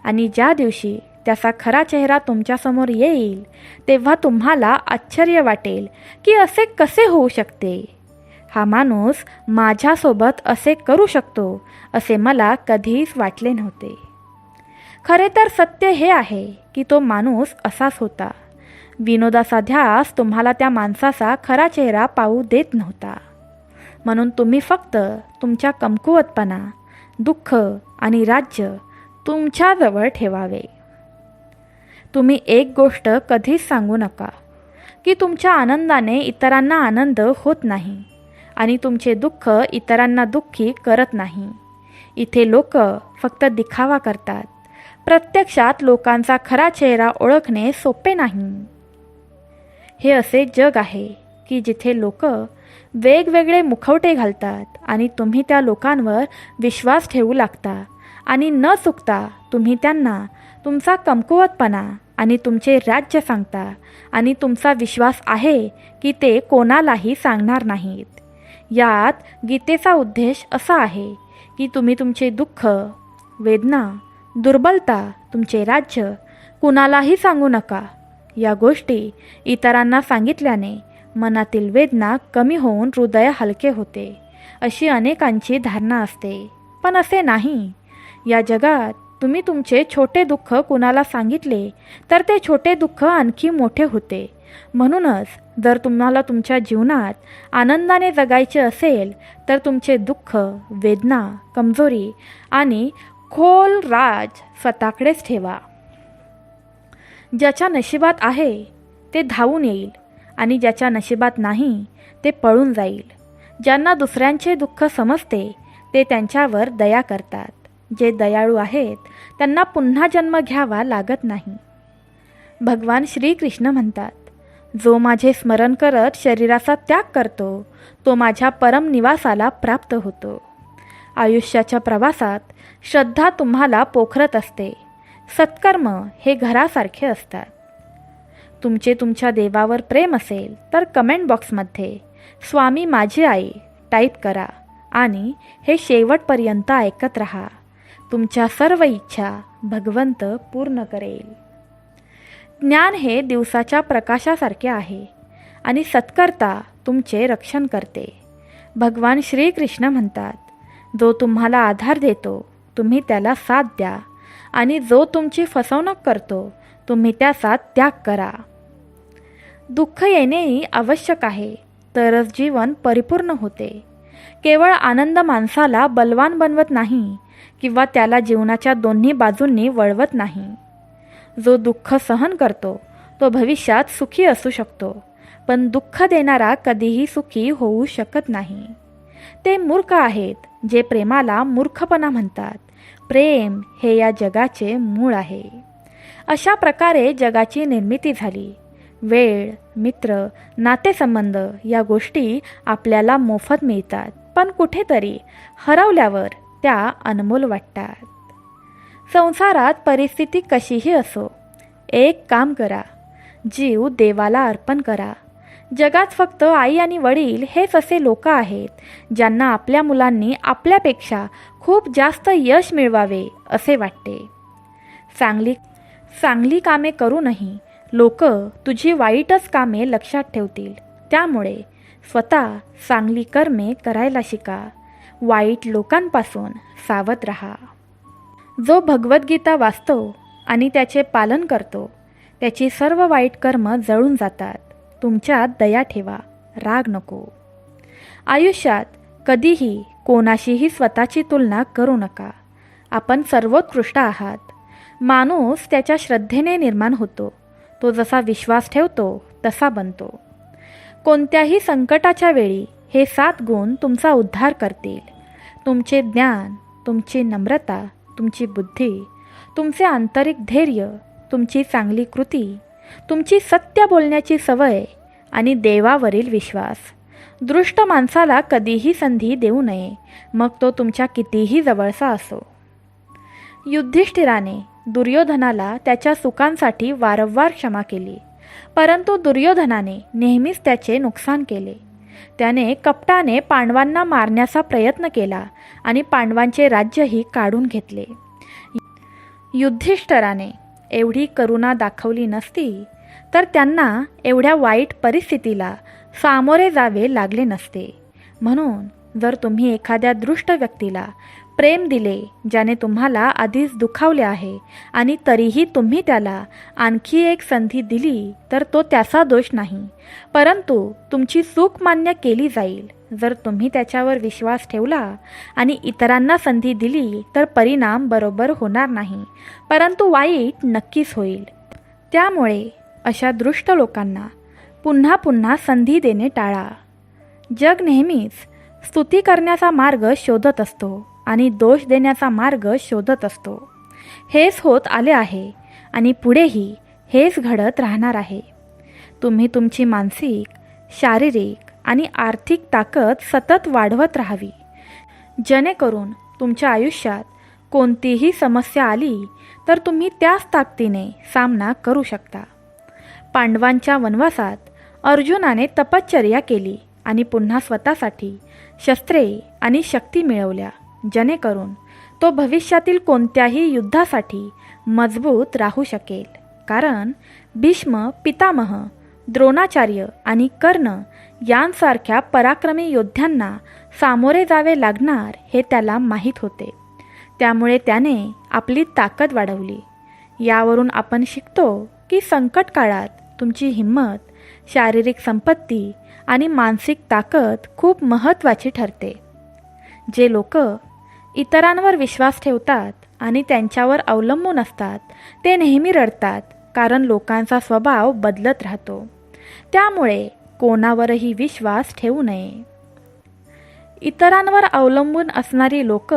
आणि ज्या दिवशी त्याचा खरा चेहरा तुमच्यासमोर येईल तेव्हा तुम्हाला आश्चर्य वाटेल की असे कसे होऊ शकते. हा माणूस माझ्यासोबत असे करू शकतो असे मला कधीच वाटले नव्हते. खरे तर सत्य हे आहे की तो माणूस असाच होता. विनोदाचा ध्यास तुम्हाला त्या माणसाचा खरा चेहरा पाहू देत नव्हता. म्हणून तुम्ही फक्त तुमच्या कमकुवतपणा, दुःख आणि राज्य तुमच्याजवळ ठेवावे. तुम्ही एक गोष्ट कधीच सांगू नका की तुमच्या आनंदाने इतरांना आनंद होत नाही आणि तुमचे दुःख इतरांना दुःखी करत नाही. इथे लोक फक्त दिखावा करतात. प्रत्यक्षात लोकांचा खरा चेहरा ओळखणे सोपे नाही. हे असे जग आहे की जिथे लोक वेगवेगळे मुखवटे घालतात आणि तुम्ही त्या लोकांवर विश्वास ठेवू लागता आणि न चुकता तुम्ही त्यांना तुमचा कमकुवतपणा आणि तुमचे राज्य सांगता आणि तुमचा विश्वास आहे की ते कोणालाही सांगणार नाहीत. यात गीतेचा उद्देश असा आहे की तुम्ही तुमचे दुःख, वेदना, दुर्बलता, तुमचे राज्य कुणालाही सांगू नका. या गोष्टी इतरांना सांगितल्याने मनातील वेदना कमी होऊन हृदय हलके होते, अशी अनेकांची धारणा असते. पण असे नाही. या जगात तुम्ही तुमचे छोटे दुःख कुणाला सांगितले तर ते छोटे दुःख आणखी मोठे होते. म्हणूनच जर तुम्हाला तुमच्या जीवनात आनंदाने जगायचे असेल तर तुमचे दुःख, वेदना, कमजोरी आणि खोल राज स्वतःकडेच ठेवा. ज्याच्या नशिबात आहे ते धावून येईल आणि ज्याच्या नशिबात नाही ते पळून जाईल. ज्यांना दुसऱ्यांचे दुःख समजते ते त्यांच्यावर दया करतात. जे दयाळू आहेत त्यांना पुन्हा जन्म घ्यावा लागत नाही. भगवान श्रीकृष्ण म्हणतात, जो माझे स्मरण करत शरीराचा त्याग करतो तो माझ्या परम निवासाला प्राप्त होतो. आयुष्याच्या प्रवासात श्रद्धा तुम्हाला पोखरत असते. सत्कर्म हे घरासारखे असतात. तुमचे तुमच्या देवावर प्रेम असेल तर कमेंट बॉक्समध्ये स्वामी माझी आई टाईप करा आणि हे शेवटपर्यंत ऐकत राहा. तुमच्या सर्व इच्छा भगवंत पूर्ण करेल. ज्ञान हे दिवसाच्या प्रकाशासारखे आहे आणि सत्कर्ता तुमचे रक्षण करते. भगवान श्रीकृष्ण म्हणतात, जो तुम्हाला आधार देतो तुम्ही त्याला साथ द्या आणि जो तुमची फसवणूक करतो तुम्ही त्याचा त्याग करा. दुःख येणेही आवश्यक आहे तरच जीवन परिपूर्ण होते. केवळ आनंद माणसाला बलवान बनवत नाही किंवा त्याला जीवनाच्या दोन्ही बाजूंनी वळवत नाही. जो दुःख सहन करतो तो भविष्यात सुखी असू शकतो, पण दुःख देणारा कधीही सुखी होऊ शकत नाही. ते मूर्ख आहेत जे प्रेमाला मूर्खपणा म्हणतात. प्रेम हे या जगाचे मूळ आहे. अशा प्रकारे जगाची निर्मिती झाली. वेळ, मित्र, नातेसंबंध या गोष्टी आपल्याला मोफत मिळतात, पण कुठेतरी हरवल्यावर त्या अनमोल वाटतात. संसारात परिस्थिती कशीही असो, एक काम करा, जीव देवाला अर्पण करा. जगात फक्त आई आणि वडील हेच असे लोक आहेत ज्यांना आपल्या मुलांनी आपल्यापेक्षा खूप जास्त यश मिळवावे असे वाटते. चांगली कामे करूनही लोक तुझी वाईटच कामे लक्षात ठेवतील. त्यामुळे स्वतः चांगली कर्मे करायला शिका. वाईट लोकांपासून सावध राहा. जो भगवद्गीता वाचतो आणि त्याचे पालन करतो त्याची सर्व वाईट कर्म जळून जातात. तुमच्यात दया ठेवा, राग नको. आयुष्यात कधीही कोणाशीही स्वतःची तुलना करू नका. आपण सर्वोत्कृष्ट आहात. माणूस त्याच्या श्रद्धेने निर्माण होतो. तो जसा विश्वास ठेवतो तसा बनतो. कोणत्याही संकटाच्या वेळी हे 7 गुण तुमचा उद्धार करतील. तुमचे ज्ञान, तुमची नम्रता, तुमची बुद्धी, तुमचे आंतरिक धैर्य, तुमची चांगली कृती, तुमची सत्य बोलण्याची सवय आणि देवावरील विश्वास. दृष्ट माणसाला कधीही संधी देऊ नये, मग तो तुमच्या कितीही जवळचा असो. युधिष्ठिराने दुर्योधनाला त्याच्या सुखांसाठी वारंवार क्षमा केली, परंतु दुर्योधनाने नेहमीच त्याचे नुकसान केले. त्याने कपटाने पांडवांना मारण्याचा प्रयत्न केला आणि पांडवांचे राज्यही काढून घेतले. युधिष्ठिराने एवढी करुणा दाखवली नसती तर त्यांना एवढ्या वाईट परिस्थितीला सामोरे जावे लागले नसते. म्हणून जर तुम्ही एखाद्या दृष्ट व्यक्तीला प्रेम दिले ज्याने तुम्हाला आधीच दुखावले आहे आणि तरीही तुम्ही त्याला आणखी एक संधी दिली तर तो त्याचा दोष नाही, परंतु तुमची चूक मान्य केली जाईल. जर तुम्ही त्याच्यावर विश्वास ठेवला आणि इतरांना संधी दिली तर परिणाम बरोबर होणार नाही, परंतु वाईट नक्कीच होईल. त्यामुळे अशा दुष्ट लोकांना पुन्हा पुन्हा संधी देणे टाळा. जग नेहमीच स्तुती करण्याचा मार्ग शोधत असतो आणि दोष देण्याचा मार्ग शोधत असतो. हेच होत आले आहे आणि पुढेही हेच घडत राहणार आहे. तुम्ही तुमची मानसिक, शारीरिक आणि आर्थिक ताकद सतत वाढवत राहावी, जेणेकरून तुमच्या आयुष्यात कोणतीही समस्या आली तर तुम्ही त्याच ताकदीने सामना करू शकता. पांडवांच्या वनवासात अर्जुनाने तपश्चर्या केली आणि पुन्हा स्वतःसाठी शस्त्रे आणि शक्ती मिळवल्या, जेणेकरून तो भविष्यातील कोणत्याही युद्धासाठी मजबूत राहू शकेल. कारण भीष्म, पितामह, द्रोणाचार्य आणि कर्ण यांसारख्या पराक्रमी योद्ध्यांना सामोरे जावे लागणार हे त्याला माहीत होते. त्यामुळे त्याने आपली ताकद वाढवली. यावरून आपण शिकतो की संकट काळात तुमची हिंमत, शारीरिक संपत्ती आणि मानसिक ताकद खूप महत्त्वाची ठरते. जे लोक इतरांवर विश्वास ठेवतात आणि त्यांच्यावर अवलंबून असतात ते नेहमी रडतात, कारण लोकांचा स्वभाव बदलत राहतो. त्यामुळे कोणावरही विश्वास ठेवू नये. इतरांवर अवलंबून असणारी लोक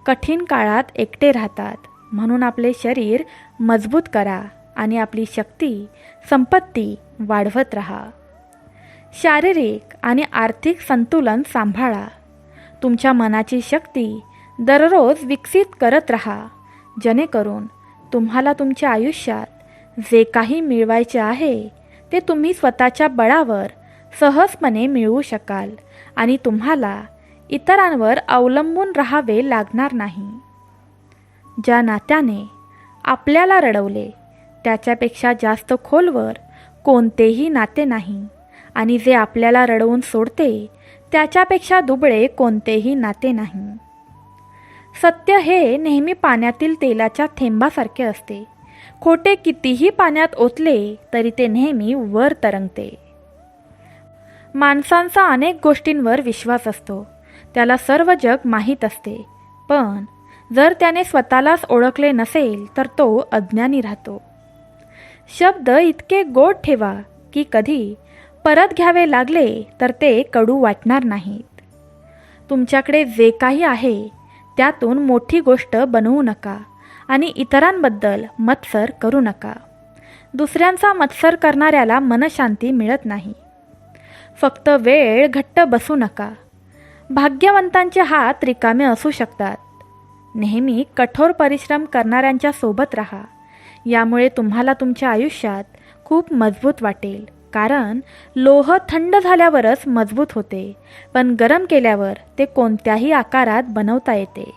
कठीण काळात एकटे राहतात. म्हणून आपले शरीर मजबूत करा आणि आपली शक्ती, संपत्ती वाढवत राहा. शारीरिक आणि आर्थिक संतुलन सांभाळा. तुमच्या मनाची शक्ती दररोज विकसित करत राहा, जेणेकरून तुम्हाला तुमच्या आयुष्यात जे काही मिळवायचे आहे ते तुम्ही स्वतःच्या बळावर सहजपणे मिळवू शकाल आणि तुम्हाला इतरांवर अवलंबून राहावे लागणार नाही. ज्या नात्याने आपल्याला रडवले त्याच्यापेक्षा जास्त खोलवर कोणतेही नाते नाही आणि जे आपल्याला रडवून सोडते त्याच्यापेक्षा दुबळे कोणतेही नाते नाही. सत्य हे नेहमी पाण्यातील तेलाच्या थेंबासारखे असते. खोटे कितीही पाण्यात ओतले तरी ते नेहमी वर तरंगते. माणसांचा अनेक गोष्टींवर विश्वास असतो, त्याला सर्व जग माहीत असते, पण जर त्याने स्वतःलाच ओळखले नसेल तर तो अज्ञानी राहतो. शब्द इतके गोड ठेवा की कधी परत घ्यावे लागले तर ते कडू वाटणार नाहीत. तुमच्याकडे जे काही आहे त्यातून मोठी गोष्ट बनवू नका आणि इतरांबद्दल मत्सर करू नका. दुसऱ्यांचा मत्सर करणाऱ्याला मनशांती मिळत नाही. फक्त वेळ घट्ट बसू नका. भाग्यवंतांचे हात रिकामे असू शकतात. नेहमी कठोर परिश्रम करणाऱ्यांच्या सोबत राहा. यामुळे तुम्हाला तुमच्या आयुष्यात खूप मजबूत वाटेल. कारण लोह थंड झाल्यावरच मजबूत होते, पण गरम केल्यावर ते कोणत्याही आकारात बनवता येते.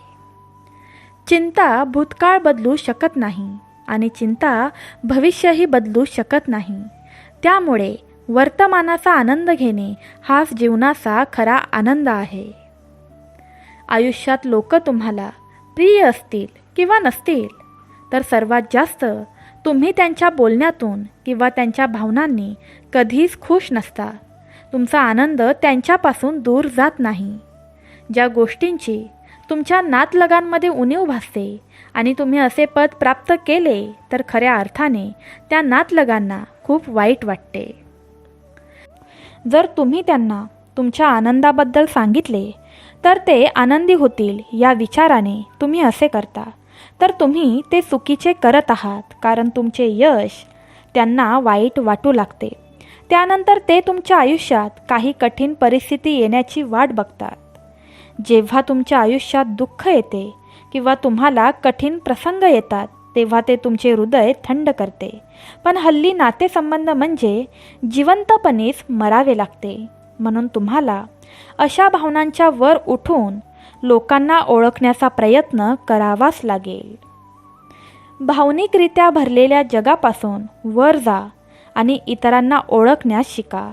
चिंता भूतकाळ बदलू शकत नाही आणि चिंता भविष्यही बदलू शकत नाही. त्यामुळे वर्तमानाचा आनंद घेणे हाच जीवनाचा खरा आनंद आहे. आयुष्यात लोक तुम्हाला प्रिय असतील किंवा नसतील, तर सर्वात जास्त तुम्ही त्यांच्या बोलण्यातून किंवा त्यांच्या भावनांनी कधीच खुश नसता. तुमचा आनंद त्यांच्यापासून दूर जात नाही. ज्या गोष्टींची तुमच्या नातलगांमध्ये उणीव भासते आणि तुम्ही असे पद प्राप्त केले तर खऱ्या अर्थाने त्या नातलगांना खूप वाईट वाटते. जर तुम्ही त्यांना तुमच्या आनंदाबद्दल सांगितले तर ते आनंदी होतील या विचाराने तुम्ही असे करता, तर तुम्ही ते चुकीचे करत आहात. कारण तुमचे यश त्यांना वाईट वाटू लागते. त्यानंतर ते तुमच्या आयुष्यात काही कठीण परिस्थिती येण्याची वाट बघतात. जेव्हा तुमच्या आयुष्यात दुःख येते किंवा तुम्हाला कठीण प्रसंग येतात तेव्हा ते तुमचे हृदय थंड करते. पण हल्ली नातेसंबंध म्हणजे जिवंतपणेच मरावे लागते. म्हणून तुम्हाला अशा भावनांच्या वर उठून लोकांना ओळखण्याचा प्रयत्न करावाच लागेल. भावनिकरित्या भरलेल्या जगापासून वर जा आणि इतरांना ओळखण्यास शिका.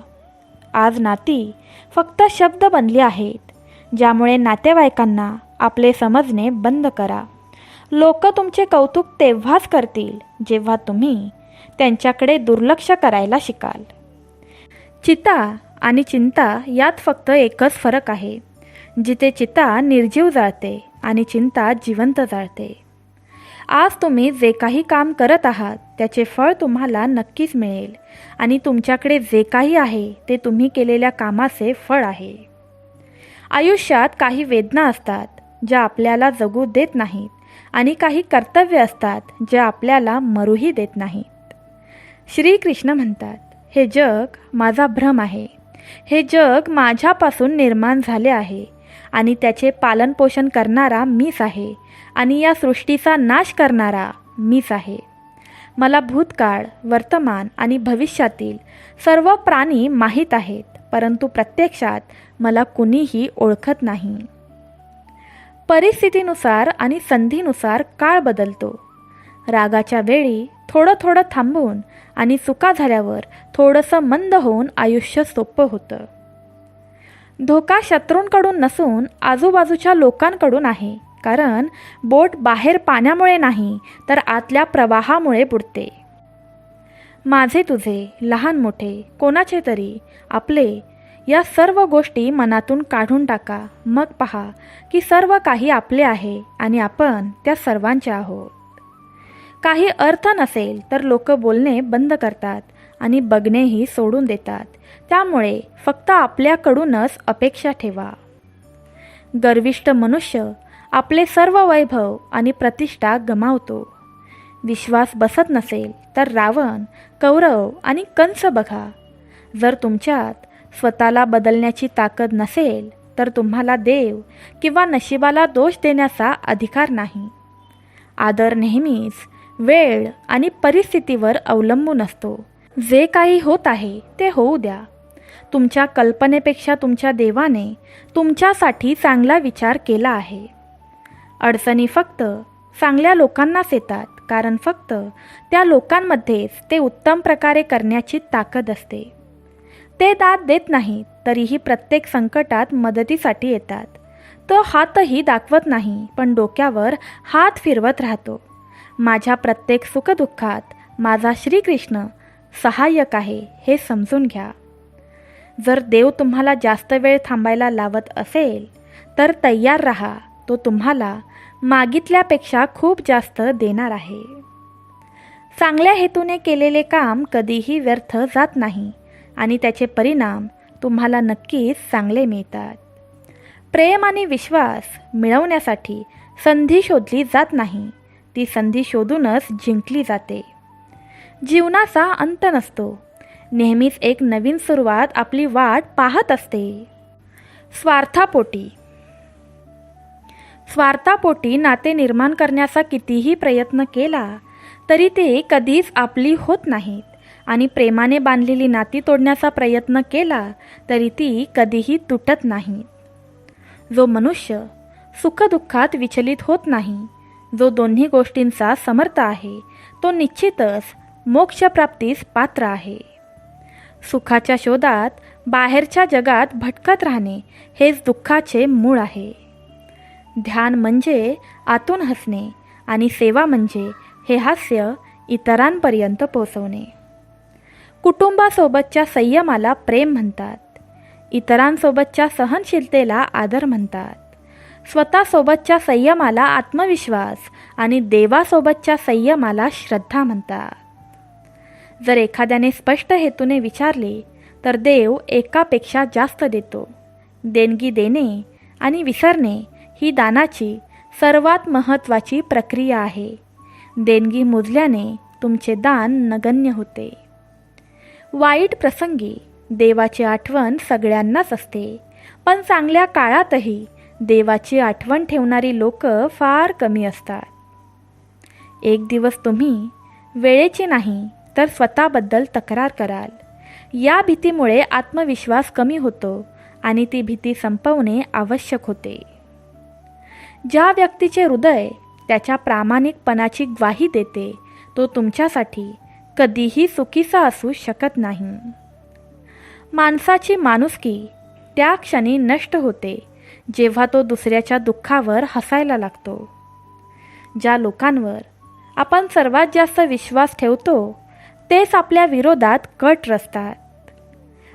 आज नाती फक्त शब्द बनली आहेत, ज्यामुळे नातेवाईकांना आपले समजणे बंद करा. लोक तुमचे कौतुक तेव्हाच करतील जेव्हा तुम्ही त्यांच्याकडे दुर्लक्ष करायला शिकाल. चिता आणि चिंता यात फक्त एकच फरक आहे. जिथे चिता निर्जीव जाळते आणि चिंता जिवंत जाळते. आज तुम्ही जे काही काम करत आहात त्याचे फळ तुम्हाला नक्कीच मिळेल आणि तुमच्याकडे जे काही आहे ते तुम्ही केलेल्या कामाचे फळ आहे. आयुष्यात काही वेदना असतात ज्या आपल्याला जगू देत नाहीत आणि काही कर्तव्य असतात जे आपल्याला मरूही देत नाहीत. श्रीकृष्ण म्हणतात, हे जग माझा भ्रम आहे. हे जग माझ्यापासून निर्माण झाले आहे आणि त्याचे पालनपोषण करणारा मीच आहे आणि या सृष्टीचा नाश करणारा मीच आहे. मला भूतकाळ, वर्तमान आणि भविष्यातील सर्व प्राणी माहीत आहेत, परंतु प्रत्यक्षात मला कुणीही ओळखत नाही. परिस्थितीनुसार आणि संधीनुसार काळ बदलतो. रागाच्या वेळी थोडं थोडं थांबून आणि चुका झाल्यावर थोडंसं मंद होऊन आयुष्य सोपं होतं. धोका शत्रूंकडून नसून आजूबाजूच्या लोकांकडून आहे, कारण बोट बाहेर पाण्यामुळे नाही तर आतल्या प्रवाहामुळे बुडते. माझे तुझे, लहान मोठे, कोणाचे तरी, आपले या सर्व गोष्टी मनातून काढून टाका. मग पहा की सर्व काही आपले आहे आणि आपण त्या सर्वांचे आहोत. काही अर्थ नसेल तर लोक बोलणे बंद करतात आणि बघणेही सोडून देतात. त्यामुळे फक्त आपल्याकडूनच अपेक्षा ठेवा. गर्विष्ठ मनुष्य आपले सर्व वैभव आणि प्रतिष्ठा गमावतो. विश्वास बसत नसेल तर रावण, कौरव आणि कंस बघा. जर तुमच्यात स्वतःला बदलण्याची ताकद नसेल तर तुम्हाला देव किंवा नशिबाला दोष देण्याचा अधिकार नाही. आदर नेहमीच वेळ आणि परिस्थितीवर अवलंबून असतो. जे काही होत आहे ते होऊ द्या. तुमच्या कल्पनेपेक्षा तुमच्या देवाने तुमच्यासाठी चांगला विचार केला आहे. अडचणी फक्त चांगल्या लोकांनाच येतात, कारण फक्त त्या लोकांमध्येच ते उत्तम प्रकारे करण्याची ताकद असते. ते दाद देत नाहीत तरीही प्रत्येक संकटात मदतीसाठी येतात. तो हातही दाखवत नाही पण डोक्यावर हात फिरवत राहतो. माझ्या प्रत्येक सुखदुःखात माझा श्रीकृष्ण सहाय्यक आहे हे समजून घ्या. जर देव तुम्हाला जास्त वेळ थांबायला लावत असेल तर तयार राहा. तो तुम्हाला मागितल्यापेक्षा खूप जास्त देणार आहे. चांगल्या हेतूने केलेले काम कधीही व्यर्थ जात नाही आणि त्याचे परिणाम तुम्हाला नक्कीच चांगले मिळतात. प्रेम आणि विश्वास मिळवण्यासाठी संधी शोधली जात नाही, ती संधी शोधूनच जिंकली जाते. जीवनाचा अंत नसतो. नेहमीच एक नवीन सुरुवात आपली वाट पाहत असते. स्वार्थापोटी नाते निर्माण करण्याचा कितीही प्रयत्न केला तरी ते कधीच आपली होत नाहीत आणि प्रेमाने बांधलेली नाती तोडण्याचा प्रयत्न केला तरी ती कधीही तुटत नाहीत. जो मनुष्य सुखदुःखात विचलित होत नाही, जो दोन्ही गोष्टींचा समर्थ आहे, तो निश्चितच मोक्षप्राप्तीस पात्र आहे. सुखाच्या शोधात बाहेरच्या जगात भटकत राहणे हेच दुःखाचे मूळ आहे. ध्यान म्हणजे आतून हसणे आणि सेवा म्हणजे हे हास्य इतरांपर्यंत पोहोचवणे. कुटुंबासोबतच्या संयमाला प्रेम म्हणतात. इतरांसोबतच्या सहनशीलतेला आदर म्हणतात. स्वतःसोबतच्या संयमाला आत्मविश्वास आणि देवासोबतच्या संयमाला श्रद्धा म्हणतात. जर एखाद्याने स्पष्ट हेतूने विचारले तर देव एकापेक्षा जास्त देतो. देणगी देणे आणि विसरणे ही दानाची सर्वात महत्त्वाची प्रक्रिया आहे. देणगी मोजल्याने तुमचे दान नगण्य होते. वाईट प्रसंगी देवाची आठवण सगळ्यांनाच असते, पण चांगल्या काळातही देवाची आठवण ठेवणारी लोक फार कमी असतात. एक दिवस तुम्ही वेळेची नाही तर स्वतःबद्दल तक्रार कराल. या भीतीमुळे आत्मविश्वास कमी होतो आणि ती भीती संपवणे आवश्यक होते. ज्या व्यक्तीचे हृदय त्याच्या प्रामाणिकपणाची ग्वाही देते तो तुमच्यासाठी कधीही चुकीचा असू शकत नाही. माणसाची माणुसकी त्या क्षणी नष्ट होते जेव्हा तो दुसऱ्याच्या दुःखावर हसायला लागतो. ज्या लोकांवर आपण सर्वात जास्त विश्वास ठेवतो तेच आपल्या विरोधात कट रचतात.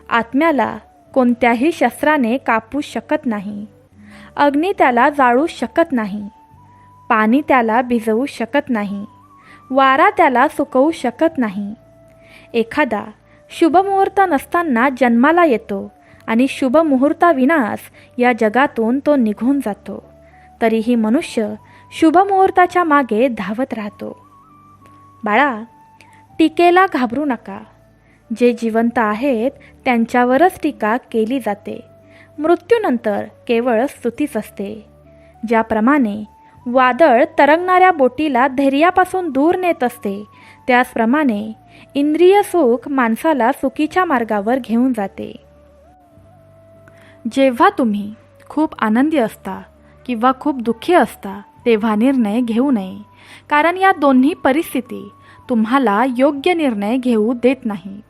आत्म्याला कोणत्याही शस्त्राने कापू शकत नाही. अग्नी त्याला जाळू शकत नाही. पाणी त्याला भिजवू शकत नाही. वारा त्याला सुकवू शकत नाही. एखादा शुभमुहूर्त नसताना जन्माला येतो आणि शुभमुहूर्ताविनाच या जगातून तो निघून जातो. तरीही मनुष्य शुभमुहूर्ताच्या मागे धावत राहतो. बाळा, टीकेला घाबरू नका. जे जिवंत आहेत त्यांच्यावरच टीका केली जाते. मृत्यूनंतर केवळ स्तुतीच असते. ज्याप्रमाणे वादळ तरंगणाऱ्या बोटीला धैर्यापासून दूर नेत असते, त्याचप्रमाणे इंद्रिय सुख माणसाला चुकीच्या मार्गावर घेऊन जाते. जेव्हा तुम्ही खूप आनंदी असता किंवा खूप दुःखी असता तेव्हा निर्णय घेऊ नये, कारण या दोन्ही परिस्थिती तुम्हाला योग्य निर्णय घेऊ देत नाहीत.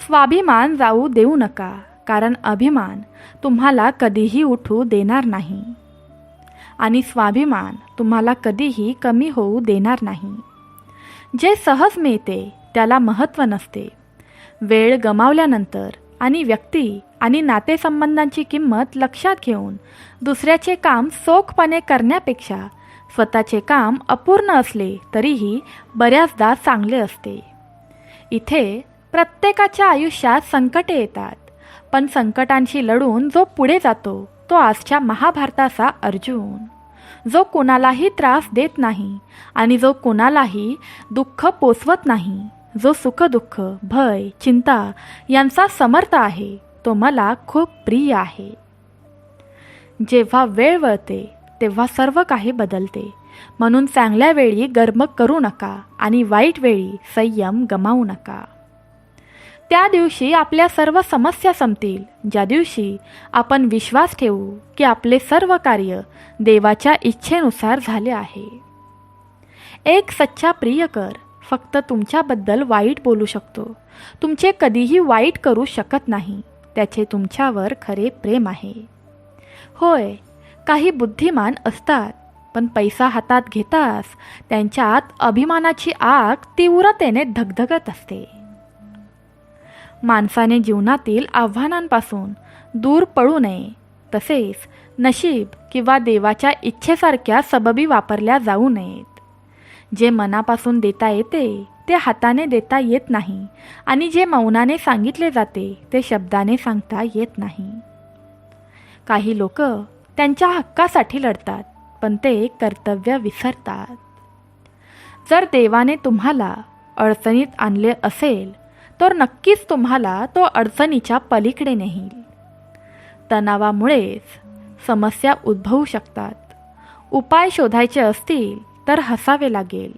स्वाभिमान जाऊ देऊ नका, कारण अभिमान तुम्हाला कधीही उठू देणार नाही आणि स्वाभिमान तुम्हाला कधीही कमी होऊ देणार नाही. जे सहज मिळते त्याला महत्त्व नसते. वेळ गमावल्यानंतर आणि व्यक्ती आणि नातेसंबंधांची किंमत लक्षात घेऊन दुसऱ्याचे काम चोखपणे करण्यापेक्षा स्वतःचे काम अपूर्ण असले तरीही बऱ्याचदा चांगले असते. इथे प्रत्येकाच्या आयुष्यात संकटे येतात, पण संकटांशी लढून जो पुढे जातो तो आजच्या महाभारताचा अर्जुन, जो कोणालाही त्रास देत नाही आणि जो कोणालाही दुःख पोचवत नाही, जो सुखदुःख, भय, चिंता यांचा समर्थ आहे, तो मला खूप प्रिय आहे. जेव्हा वेळ वळते तेव्हा सर्व काही बदलते. म्हणून चांगल्या वेळी गर्व करू नका आणि वाईट वेळी संयम गमावू नका. त्या दिवशी आपल्या सर्व समस्या संपतील, ज्या दिवशी आपण विश्वास ठेवू की आपले सर्व कार्य देवाच्या इच्छेनुसार झाले आहे. एक सच्चा प्रियकर फक्त तुमच्याबद्दल वाईट बोलू शकतो, तुमचे कधीही वाईट करू शकत नाही. त्याचे तुमच्यावर खरे प्रेम आहे. होय, काही बुद्धिमान असतात, पण पैसा हातात घेताच त्यांच्यात अभिमानाची आग तीव्रतेने धगधगत असते. माणसाने जीवनातील आव्हानांपासून दूर पळू नये, तसेच नशीब किंवा देवाच्या इच्छेसारख्या सबबी वापरल्या जाऊ नयेत. जे मनापासून देता येते ते हाताने देता येत नाही आणि जे मौनाने सांगितले जाते ते शब्दाने सांगता येत नाही. काही लोक त्यांच्या हक्कासाठी लढतात, पण ते कर्तव्य विसरतात. जर देवाने तुम्हाला अडचणीत आणले असेल तर नक्कीच तुम्हाला तो अडचणीच्या पलीकडे नेईल. तणावामुळेच समस्या उद्भवू शकतात. उपाय शोधायचे असतील तर हसावे लागेल.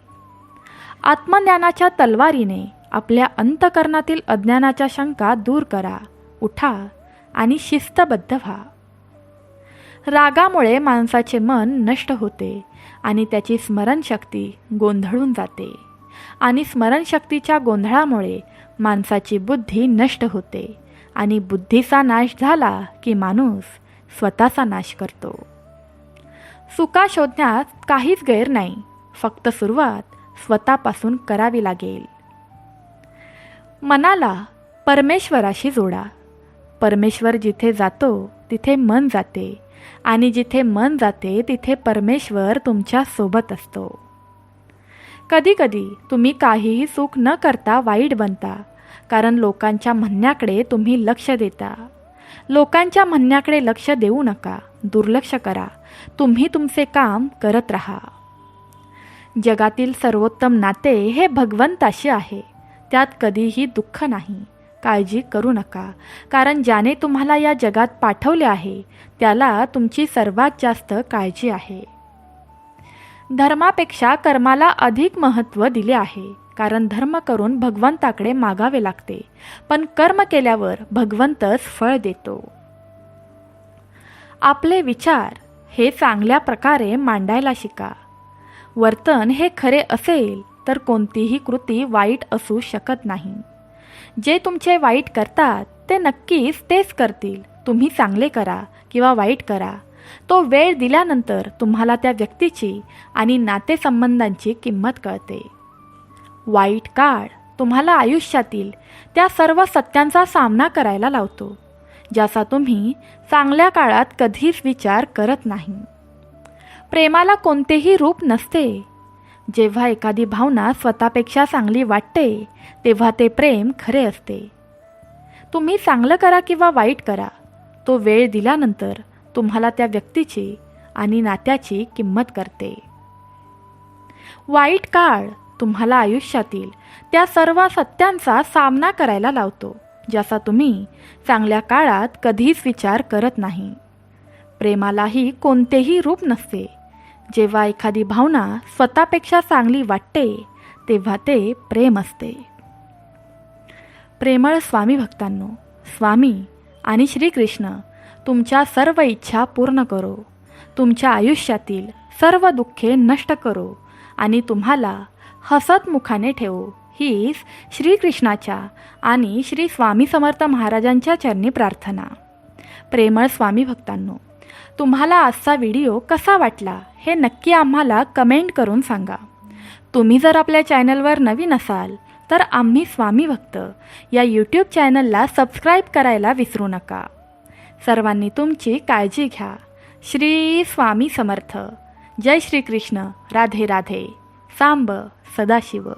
आत्मज्ञानाच्या तलवारीने आपल्या अंतःकरणातील अज्ञानाच्या शंका दूर करा. उठा आणि शिस्तबद्ध व्हा. रागामुळे माणसाचे मन नष्ट होते आणि त्याची स्मरणशक्ती गोंधळून जाते आणि स्मरणशक्तीच्या गोंधळामुळे माणसाची बुद्धी नष्ट होते आणि बुद्धीचा नाश झाला की माणूस स्वतःचा नाश करतो. चुका शोधण्यात काहीच गैर नाही, फक्त सुरुवात स्वतःपासून करावी लागेल. मनाला परमेश्वराशी जोडा. परमेश्वर जिथे जातो तिथे मन जाते आणि जिथे मन जाते तिथे परमेश्वर तुमच्या सोबत असतो. कधीकधी तुम्ही काहीही चूक न करता वाईट बनता, कारण लोकांच्या म्हणण्याकडे तुम्ही लक्ष देता. लोकांच्या म्हणण्याकडे लक्ष देऊ नका, दुर्लक्ष करा. तुम्ही तुमचे काम करत राहा. जगातील सर्वोत्तम नाते हे भगवंताशी आहे. त्यात कधीही दुःख नाही. काळजी करू नका, कारण ज्याने तुम्हाला या जगात पाठवले आहे त्याला तुमची सर्वात जास्त काळजी आहे. धर्मापेक्षा कर्माला अधिक महत्त्व दिले आहे, कारण धर्म करून भगवंताकडे मागावे लागते, पण कर्म केल्यावर भगवंतच फळ देतो. आपले विचार हे चांगल्या प्रकारे मांडायला शिका. वर्तन हे खरे असेल तर कोणतीही कृती वाईट असू शकत नाही. जे तुमचे वाईट करतात ते नक्कीच तेच करतील, तुम्ही चांगले करा किंवा वाईट करा, तो वेळ दिल्यानंतर तुम्हाला त्या व्यक्तीची आणि नातेसंबंधांची किंमत कळते. वाईट काळ तुम्हाला आयुष्यातील त्या सर्व सत्यांचा सामना करायला लावतो, ज्याचा तुम्ही चांगल्या काळात कधीच विचार करत नाही. प्रेमाला कोणतेही रूप नसते. जेव्हा एखादी भावना स्वतःपेक्षा चांगली वाटते, तेव्हा ते प्रेम खरे असते. तुम्ही चांगलं करा किंवा वाईट करा, तो वेळ दिल्यानंतर तुम्हाला त्या व्यक्तीची आणि नात्याची किंमत करते. वाईट काळ तुम्हाला आयुष्यातील त्या सर्व सत्यांचा सामना करायला लावतो, ज्याचा तुम्ही चांगल्या काळात कधीच विचार करत नाही. प्रेमालाही कोणतेही रूप नसते. जेव्हा एखादी भावना स्वतःपेक्षा चांगली वाटते, तेव्हा ते प्रेम असते. प्रेमळ स्वामी भक्तांनो, स्वामी आणि श्रीकृष्ण तुमच्या सर्व इच्छा पूर्ण करो, तुमच्या आयुष्यातील सर्व दुःखे नष्ट करो आणि तुम्हाला हसत मुखाने ठेवो, हीच श्रीकृष्णाच्या आणि श्री स्वामी समर्थ महाराजांच्या चरणी प्रार्थना. प्रेमळ स्वामी भक्तांनो, तुम्हाला आजचा व्हिडिओ कसा वाटला हे नक्की आम्हाला कमेंट करून सांगा. तुम्ही जर आपल्या चॅनलवर नवीन असाल तर आम्ही स्वामी भक्त या यूट्यूब चॅनलला सबस्क्राईब करायला विसरू नका. सर्वांनी तुमची काळजी घ्या. श्री स्वामी समर्थ. जय श्रीकृष्ण. राधे राधे. सांब सदाशिव.